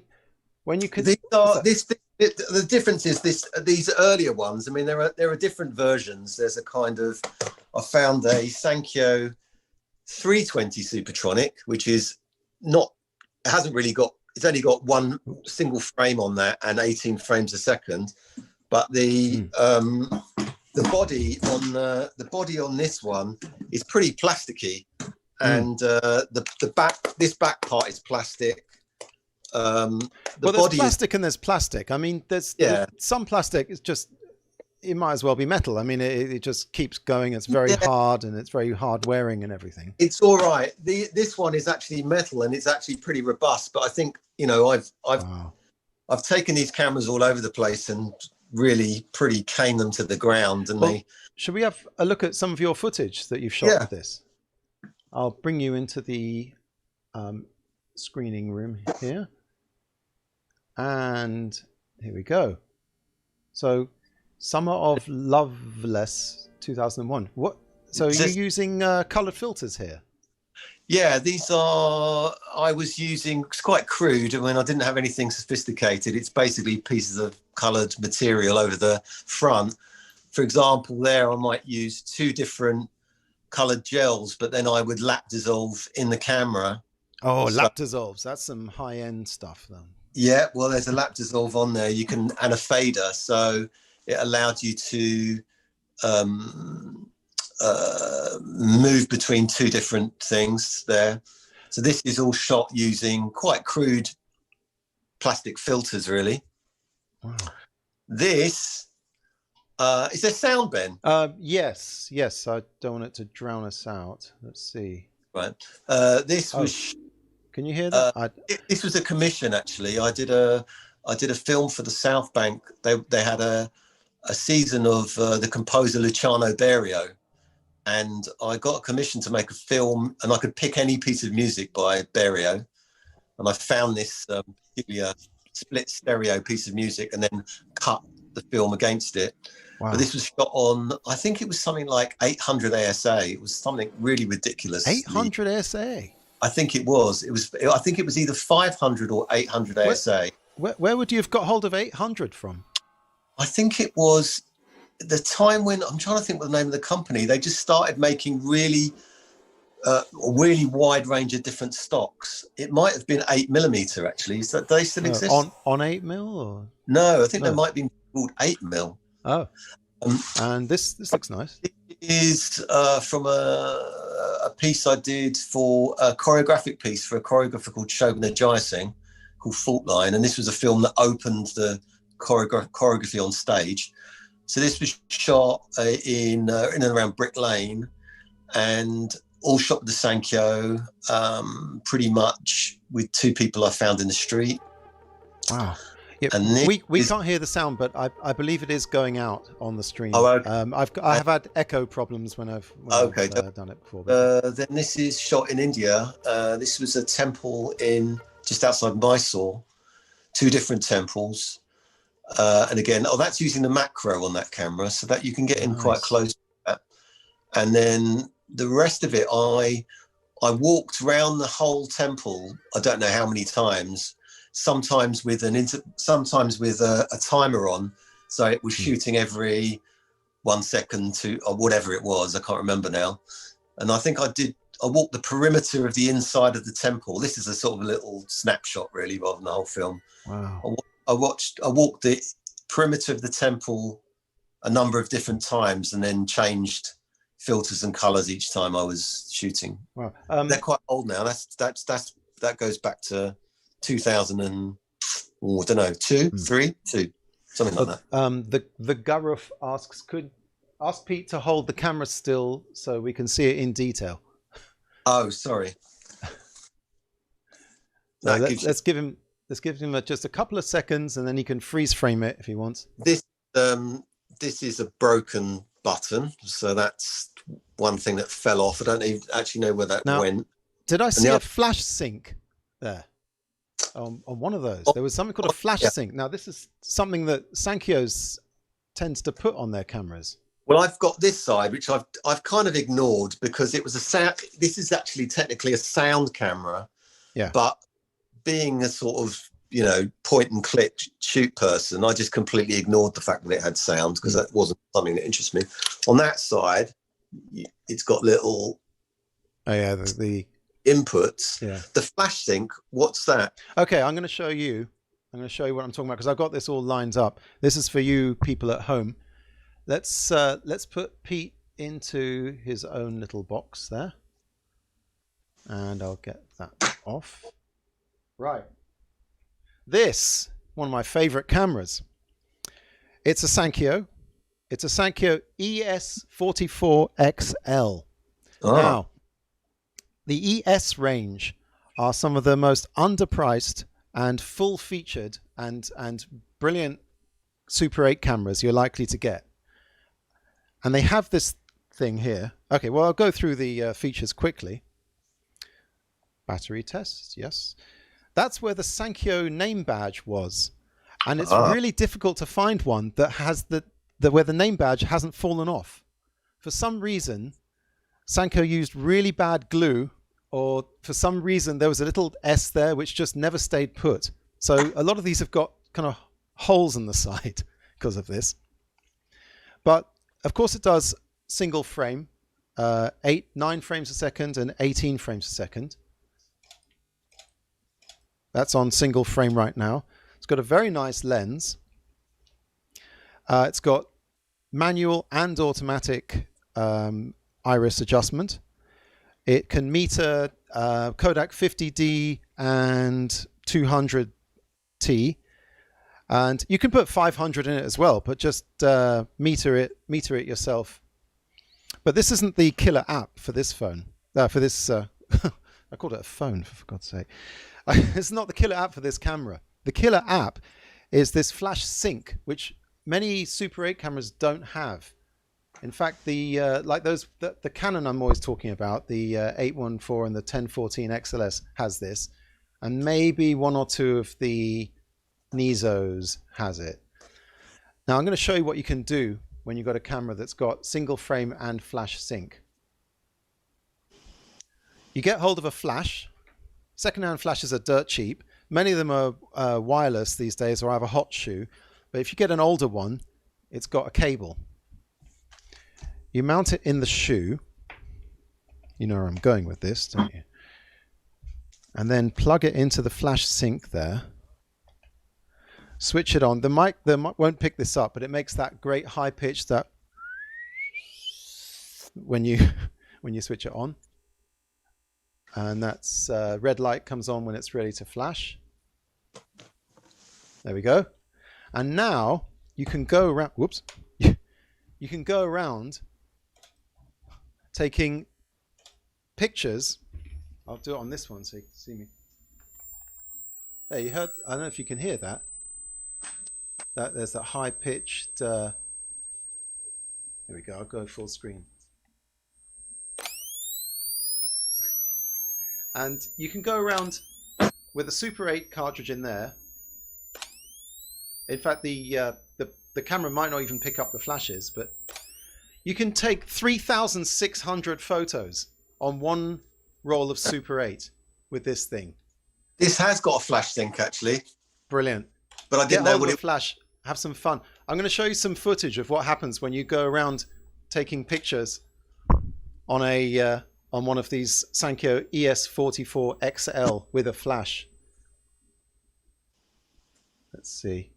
when you could... This The difference is these earlier ones. I mean, there are different versions. There's a kind of, I found a Sankyo 320 Supertronic, which is not, it hasn't really got, it's only got one single frame on that and 18 frames a second. But the body on this one is pretty plasticky, and this back part is plastic. There's plastic and there's plastic. I mean, there's some plastic is just, it might as well be metal. I mean, it just keeps going. It's very hard, and it's very hard wearing and everything. It's all right. This one is actually metal, and it's actually pretty robust. But I think, you know, I've taken these cameras all over the place and really pretty cane them to the ground. And should we have a look at some of your footage that you've shot with this? I'll bring you into the screening room here. And here we go. So, Summer of Loveless 2001. What? So you're using colored filters here? Yeah, these are, I was using, it's quite crude. I mean, I didn't have anything sophisticated. It's basically pieces of colored material over the front. For example, there I might use 2 different colored gels, but then I would lap dissolve in the camera. Oh, lap dissolves. That's some high-end stuff then. Yeah, well, there's a lap dissolve on there. You can, and a fader. So it allowed you to move between 2 different things there. So this is all shot using quite crude plastic filters, really. Wow. This is there sound, Ben? Yes. I don't want it to drown us out. Let's see. Right. This was. Can you hear that? This was a commission, actually. I did a film for the South Bank. They had a season of the composer Luciano Berio, and I got a commission to make a film, and I could pick any piece of music by Berio, and I found this peculiar split stereo piece of music and then cut the film against it. Wow. But this was shot on, I think it was something like 800 ASA. It was something really ridiculous. 800 ASA? I think it was. I think it was either 500 or 800 ASA. Where would you have got hold of 800 from? I think it was the time when, I'm trying to think what the name of the company, they just started making really wide range of different stocks. It might have been 8mm actually. Do they still exist? On 8mm or? No, I think they might be called 8mm. Oh, and this looks nice. It is from a piece I did for a choreographic piece for a choreographer called Shobana Jayasingh called Fault Line, and this was a film that opened the choreography on stage. So this was shot in and around Brick Lane, and all shot with the Sankyo, pretty much with 2 people I found in the street. Wow. Yeah, and we can't hear the sound, but I believe it is going out on the stream. Oh, okay. I have had echo problems when I've done it before. Then this is shot in India. This was a temple in just outside Mysore, 2 different temples. And again, that's using the macro on that camera, so that you can get in quite close to that. And then the rest of it, I walked around the whole temple. I don't know how many times. Sometimes with a timer on, so it was shooting every 1 second to or whatever it was. I can't remember now. And I think I walked the perimeter of the inside of the temple. This is a sort of a little snapshot, really, rather than the whole film. Wow. I walked the perimeter of the temple a number of different times, and then changed filters and colors each time I was shooting. Wow. They're quite old now. That goes back to 2000 and I don't know, 2, 3, something like that. The Garuf asks, ask Pete to hold the camera still so we can see it in detail. Oh, sorry. So let's give him just a couple of seconds, and then he can freeze frame it if he wants. This is a broken button, so that's one thing that fell off. I don't even actually know where that went. Did I see a flash sync there? On one of those, there was something called a flash sync. Now, this is something that Sankyo's tends to put on their cameras. Well, I've got this side, which I've kind of ignored because it was a sound. This is actually technically a sound camera. Yeah. But being a sort of, point and click shoot person, I just completely ignored the fact that it had sound because that wasn't something that interested me. On that side, it's got little the inputs. Yeah. The flash sync, what's that? Okay, I'm going to show you what I'm talking about because I've got this all lined up. This is for you people at home. Let's put Pete into his own little box there, and I'll get that off. Right. This, one of my favorite cameras. It's a Sankyo. It's a Sankyo ES44XL. Oh. Now, the ES range are some of the most underpriced and full-featured and brilliant Super 8 cameras you're likely to get. And they have this thing here. Okay, well, I'll go through the features quickly. Battery tests, yes. That's where the Sankyo name badge was. And it's really difficult to find one that has where the name badge hasn't fallen off. For some reason, Sankyo used really bad glue, or for some reason there was a little S there which just never stayed put. So a lot of these have got kind of holes in the side because of this. But of course it does single frame, 9 frames a second and 18 frames a second. That's on single frame right now. It's got a very nice lens. It's got manual and automatic iris adjustment. It can meter Kodak 50D and 200T, and you can put 500 in it as well, but just meter it yourself. But this isn't the killer app for this phone. For this, I called it a phone, for God's sake. It's not the killer app for this camera. The killer app is this flash sync, which many Super 8 cameras don't have. In fact, the Canon I'm always talking about, the 814 and the 1014 XLS has this, and maybe one or two of the Nizos has it. Now I'm going to show you what you can do when you've got a camera that's got single frame and flash sync. You get hold of a flash. Secondhand flashes are dirt cheap. Many of them are wireless these days, or have a hot shoe. But if you get an older one, it's got a cable. You mount it in the shoe. You know where I'm going with this, don't you? And then plug it into the flash sync there. Switch it on. The mic won't pick this up, but it makes that great high pitch that when you switch it on. And that's red light comes on when it's ready to flash. There we go. And now you can go around. Whoops. You can go around taking pictures. I'll do it on this one so you can see me. There, you heard. I don't know if you can hear that. There's that high pitched. There we go. I'll go full screen. And you can go around with a Super 8 cartridge in there. In fact, the camera might not even pick up the flashes, but you can take 3,600 photos on one roll of Super 8 with this thing. This has got a flash sync, actually. Brilliant. But I didn't know what it... flash. Have some fun. I'm going to show you some footage of what happens when you go around taking pictures on a... on one of these Sankyo ES44XL with a flash. Let's see.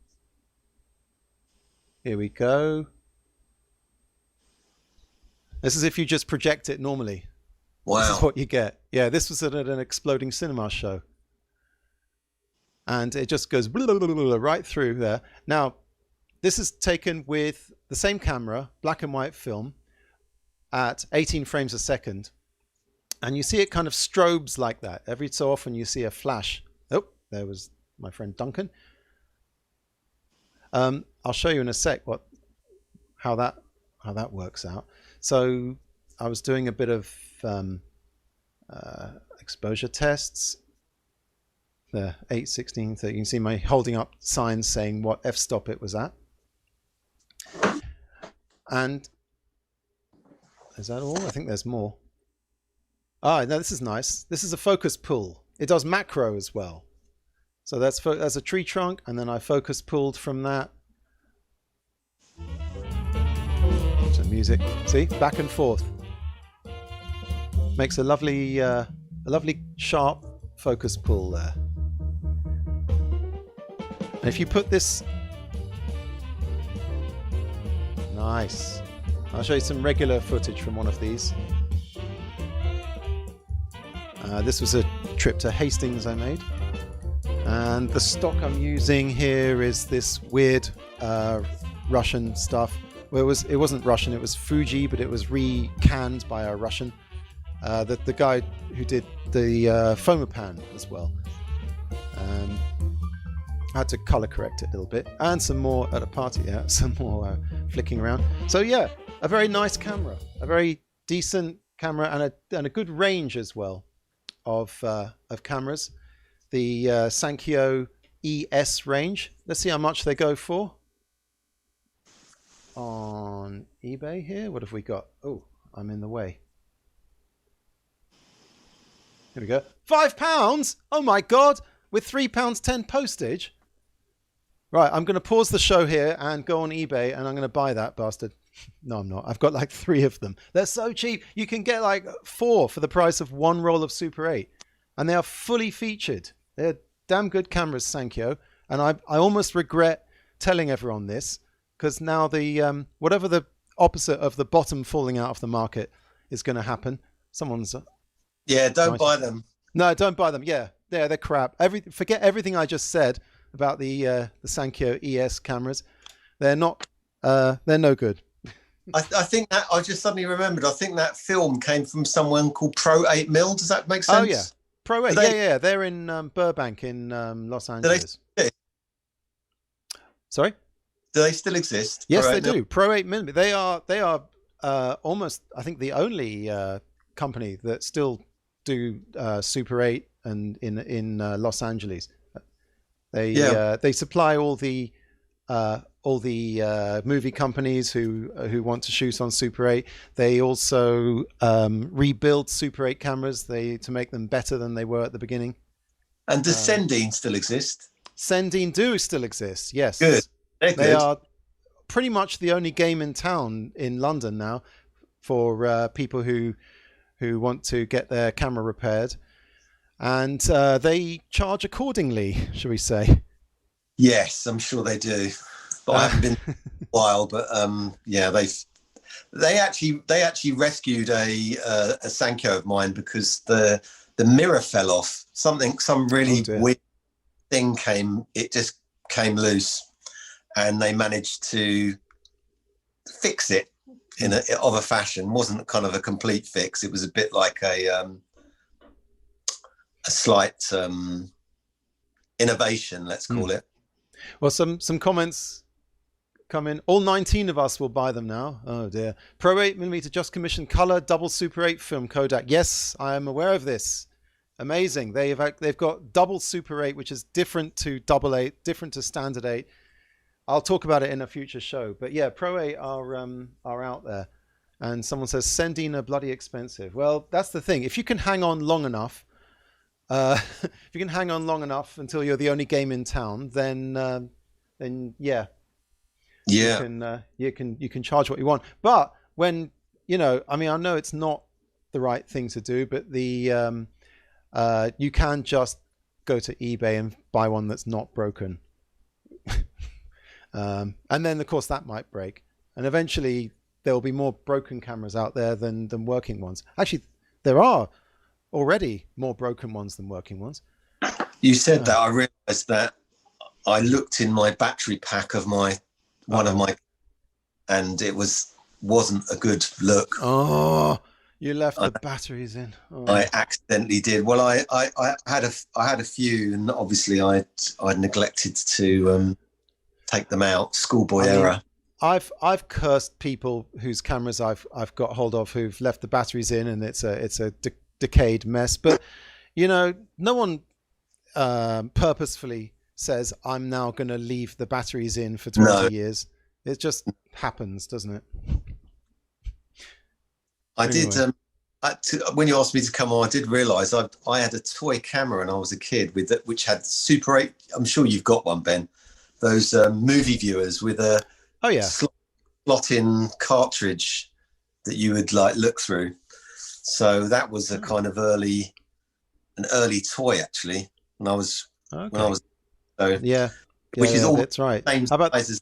Here we go. This is if you just project it normally. Wow. This is what you get. Yeah, this was at an Exploding Cinema show. And it just goes blah, blah, blah, blah, right through there. Now, this is taken with the same camera, black and white film, at 18 frames a second. And you see it kind of strobes like that. Every so often you see a flash. Oh, there was my friend Duncan. I'll show you in a sec how that works out. So I was doing a bit of exposure tests. The 8, 16, 30. You can see my holding up signs saying what f-stop it was at. And is that all? I think there's more. Ah, no, this is nice. This is a focus pull. It does macro as well. So that's a tree trunk, and then I focus pulled from that. Some music. See, back and forth. Makes a lovely sharp focus pull there. And if you put this, nice. I'll show you some regular footage from one of these. This was a trip to Hastings I made, and the stock I'm using here is this weird Russian stuff. Well, it wasn't Russian, it was Fuji, but it was recanned by a Russian. The guy who did the Fomapan as well. I had to color correct it a little bit, and some more at a party. Yeah, some more flicking around. So yeah, a very nice camera, a very decent camera, and a good range as well of cameras. The Sankyo ES range. Let's see how much they go for on eBay here. What have we got? Oh, I'm in the way. Here we go. £5. Oh my God, with £3.10 postage. Right, I'm going to pause the show here and go on eBay, and I'm going to buy that bastard. No, I'm not. I've got like 3 of them. They're so cheap. You can get like 4 for the price of 1 roll of Super 8. And they are fully featured. They're damn good cameras, Sankyo. And I almost regret telling everyone this, because now the whatever the opposite of the bottom falling out of the market is going to happen. Someone's... Yeah, don't buy them. No, don't buy them. Yeah, they're crap. Forget everything I just said about the Sankyo ES cameras. They're not. They're no good. I think that I just suddenly remembered. I think that film came from someone called Pro 8mm. Does that make sense? Oh yeah, Pro 8. Yeah. They're in Burbank in Los Angeles. Sorry. Do they still exist? Yes, they do. Pro 8mm. They are almost, I think, the only company that still do Super 8 and in Los Angeles. They supply all the movie companies who want to shoot on Super 8. They also rebuild Super 8 cameras to make them better than they were at the beginning. And does Sendine still exist? Sendine do still exist, yes. Good. They are pretty much the only game in town in London now for people who want to get their camera repaired. And they charge accordingly, shall we say? Yes, I'm sure they do. But I haven't been in a while. But yeah, they actually rescued a Sankyo of mine because the mirror fell off. Some really weird thing just came loose, and they managed to fix it of a fashion. It wasn't kind of a complete fix. It was a bit like a slight innovation, let's call it. Well, some comments come in. All 19 of us will buy them now. Oh dear. Pro 8mm just commissioned color double Super 8 film Kodak. Yes, I am aware of this. Amazing. They've got double Super 8, which is different to double 8, different to standard 8. I'll talk about it in a future show. But yeah, Pro 8 are out there. And someone says Sendine are bloody expensive. Well, that's the thing. If you can hang on long enough, until you're the only game in town, then yeah, you can charge what you want. But when I mean, I know it's not the right thing to do, but you can just go to eBay and buy one that's not broken, and then of course that might break, and eventually there will be more broken cameras out there than working ones. Actually, there are already more broken ones than working ones. You said that. I realized that I looked in my battery pack of one of my, and it wasn't a good look. Oh, you left the batteries in. Oh. I accidentally did. Well, I had a few, and obviously I'd neglected to take them out. Schoolboy error. I've cursed people whose cameras I've got hold of who've left the batteries in, and it's a decayed mess. But no one purposefully says I'm now going to leave the batteries in for 20 years. It just happens, doesn't it? I did When you asked me to come on, I did realise I had a toy camera when I was a kid which had Super 8. I'm sure you've got one, Ben. Those movie viewers with a slot-in cartridge that you would like look through. So that was a kind of an early toy actually. When I was which is all that's right. Same How about size as,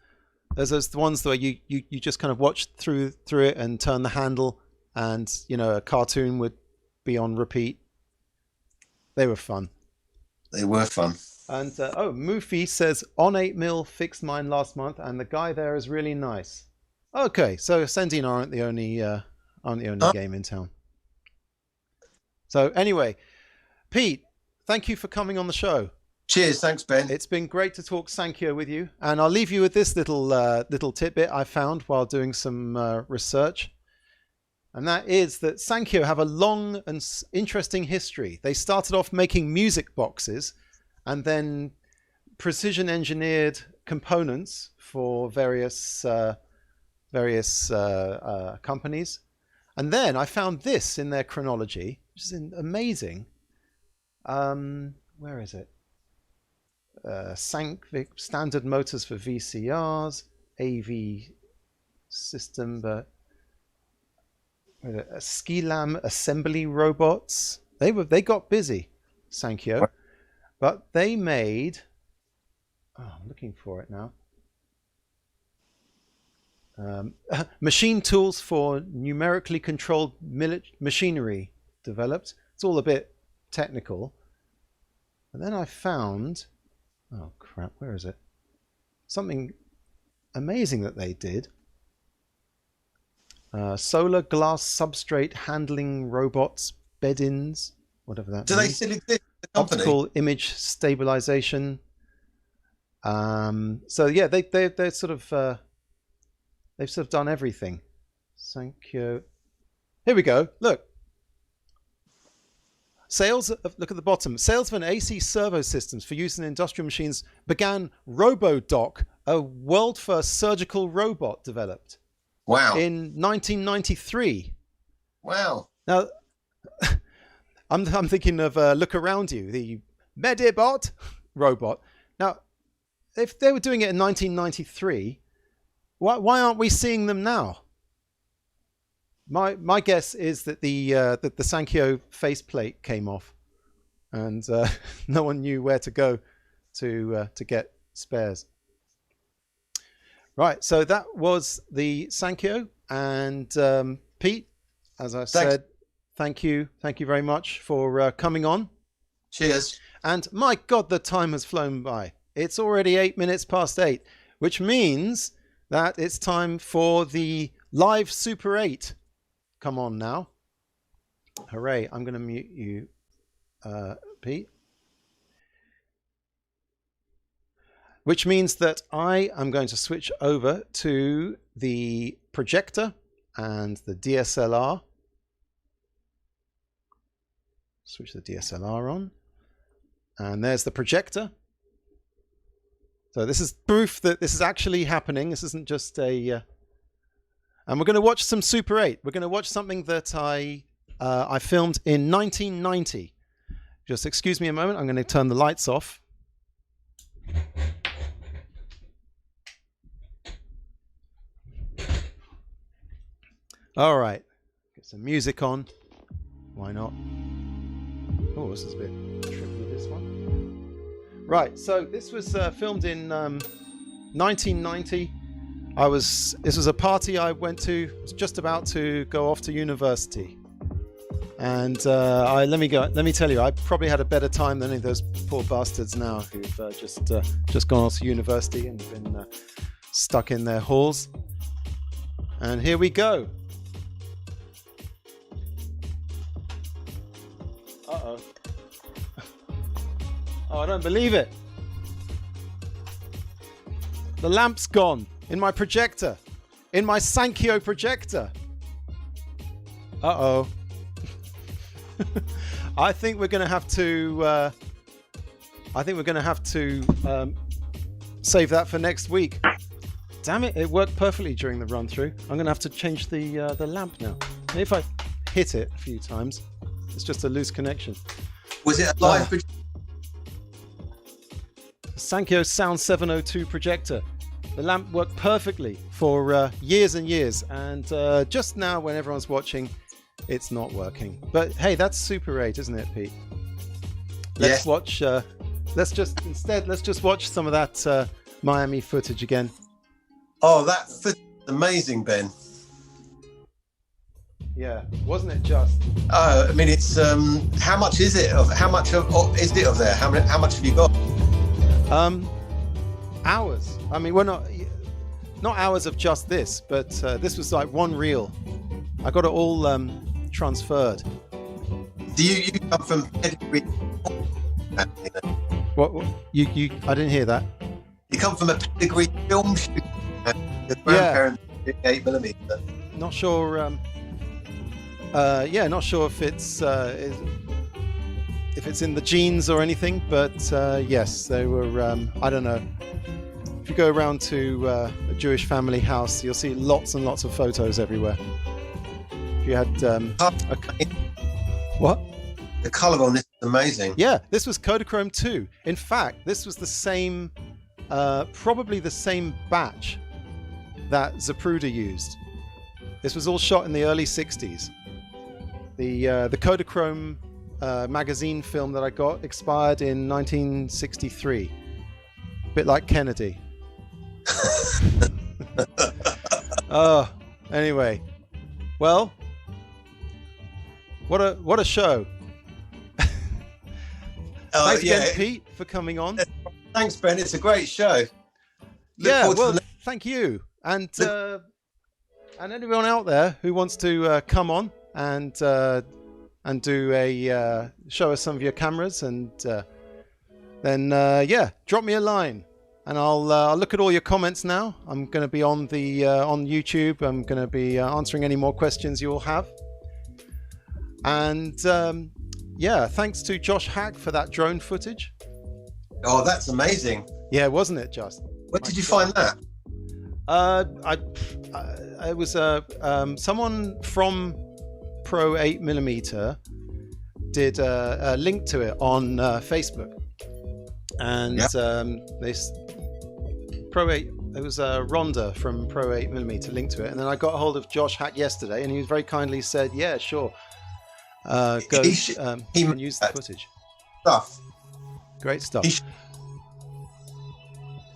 there's those ones where you just kind of watch through it and turn the handle, and a cartoon would be on repeat. They were fun. They were fun. And Moofy says on 8mm fixed mine last month, and the guy there is really nice. Okay, so Sendine aren't the only game in town. So anyway, Pete, thank you for coming on the show. Cheers, thanks, Ben. It's been great to talk Sankyo with you, and I'll leave you with this little tidbit I found while doing some research, and that is that Sankyo have a long and interesting history. They started off making music boxes, and then precision engineered components for various companies, and then I found this in their chronology, which is amazing. Where is it? Standard motors for VCRs, AV system, but Skilam assembly robots. They got busy, Sankyo, but they made. Oh, I'm looking for it now. Machine tools for numerically controlled machinery developed. It's all a bit technical. And then I found. Oh crap, where is it? Something amazing that they did. Solar glass substrate handling robots, bed-ins, whatever that means. Do they still exist? The company? Optical image stabilization. So yeah, they're sort of they've sort of done everything. Sankyo. Here we go. Look. Look at the bottom. Sales of an AC servo systems for use in industrial machines began RoboDoc, a world-first surgical robot developed. Wow. In 1993. Wow. Now, I'm thinking of Look Around You, the Medibot robot. Now, if they were doing it in 1993, why aren't we seeing them now? My guess is that the Sankyo faceplate came off, and no one knew where to go to get spares. Right, so that was the Sankyo, and Pete, as I said, thank you very much for coming on. Cheers. And my God, the time has flown by. It's already 8 minutes past 8, which means that it's time for the live Super 8. Come on now. Hooray. I'm going to mute you, Pete. Which means that I am going to switch over to the projector and the DSLR. Switch the DSLR on. And there's the projector. So this is proof that this is actually happening. This isn't just a... and we're going to watch some Super 8. We're going to watch something that I filmed in 1990. Just excuse me a moment. I'm going to turn the lights off. All right. Get some music on. Why not? Oh, this is a bit tricky, this one. Right. So this was filmed in 1990. This was a party I went to. I was just about to go off to university, and let me tell you, I probably had a better time than any of those poor bastards now who've just gone off to university and been stuck in their halls. And here we go. Uh-oh. Oh, I don't believe it. The lamp's gone. In my projector. In my Sankyo projector. Uh-oh. I think we're going to have to... save that for next week. Damn it, it worked perfectly during the run-through. I'm going to have to change the lamp now. If I hit it a few times. It's just a loose connection. Was it a live Sankyo Sound 702 projector. The lamp worked perfectly for years and years, and just now when everyone's watching, it's not working. But hey, that's Super 8, isn't it, Pete? Let's watch. Let's just watch some of that Miami footage again. Oh, that footage is amazing, Ben. Yeah, wasn't it just? I mean, it's how much is it? How much is it of there? How much have you got? Hours. I mean, we're not hours of just this, but this was like one reel. I got it all transferred. Do you come from pedigree? What you? I didn't hear that. You come from a pedigree film shoot. Your grandparents did 8mm. Not sure. Not sure if it's in the genes or anything, but yes, they were. I don't know. If you go around to a Jewish family house, you'll see lots and lots of photos everywhere. If you had what? The colour on this is amazing. Yeah, this was Kodachrome 2. In fact, this was the same, probably the same batch that ZAPRUDER used. This was all shot in the early 60s. The Kodachrome magazine film that I got expired in 1963. A bit like Kennedy. Oh, anyway. Well, what a show. Thanks again, Pete, for coming on. Thanks, Ben. It's a great show. Thank you. And anyone out there who wants to come on and do a show us some of your cameras, and then drop me a line, and I'll look at all your comments now. I'm going to be on the on YouTube. I'm going to be answering any more questions you all have. And thanks to Josh Hack for that drone footage. Oh, that's amazing. Yeah, wasn't it just? Where did you find that? It was someone from Pro 8mm did a link to it on Facebook, and this Pro 8. It was Rhonda from Pro 8mm linked to it, and then I got a hold of Josh Hack yesterday, and he very kindly said, "Yeah, sure, go and use the footage." Great stuff.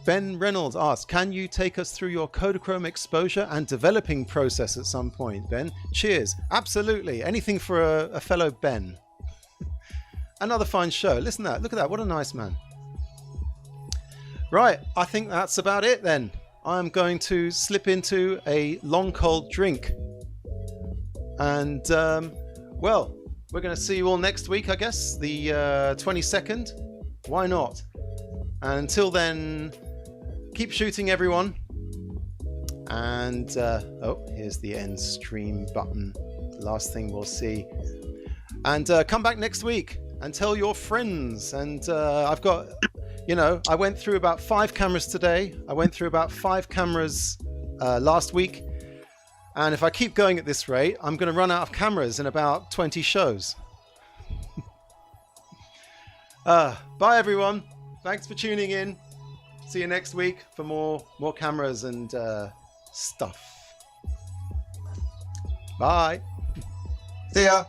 Ben Reynolds asks, can you take us through your Kodachrome exposure and developing process at some point, Ben? Cheers. Absolutely. Anything for a fellow Ben. Another fine show. Listen to that. Look at that. What a nice man. Right. I think that's about it then. I'm going to slip into a long cold drink. And, we're going to see you all next week, I guess. The 22nd. Why not? And until then, keep shooting, everyone. And here's the end stream button. Last thing we'll see. And come back next week and tell your friends. And I've got, I went through about 5 cameras today. I went through about 5 cameras last week. And if I keep going at this rate, I'm going to run out of cameras in about 20 shows. Bye, everyone. Thanks for tuning in. See you next week for more cameras and stuff. Bye. See ya.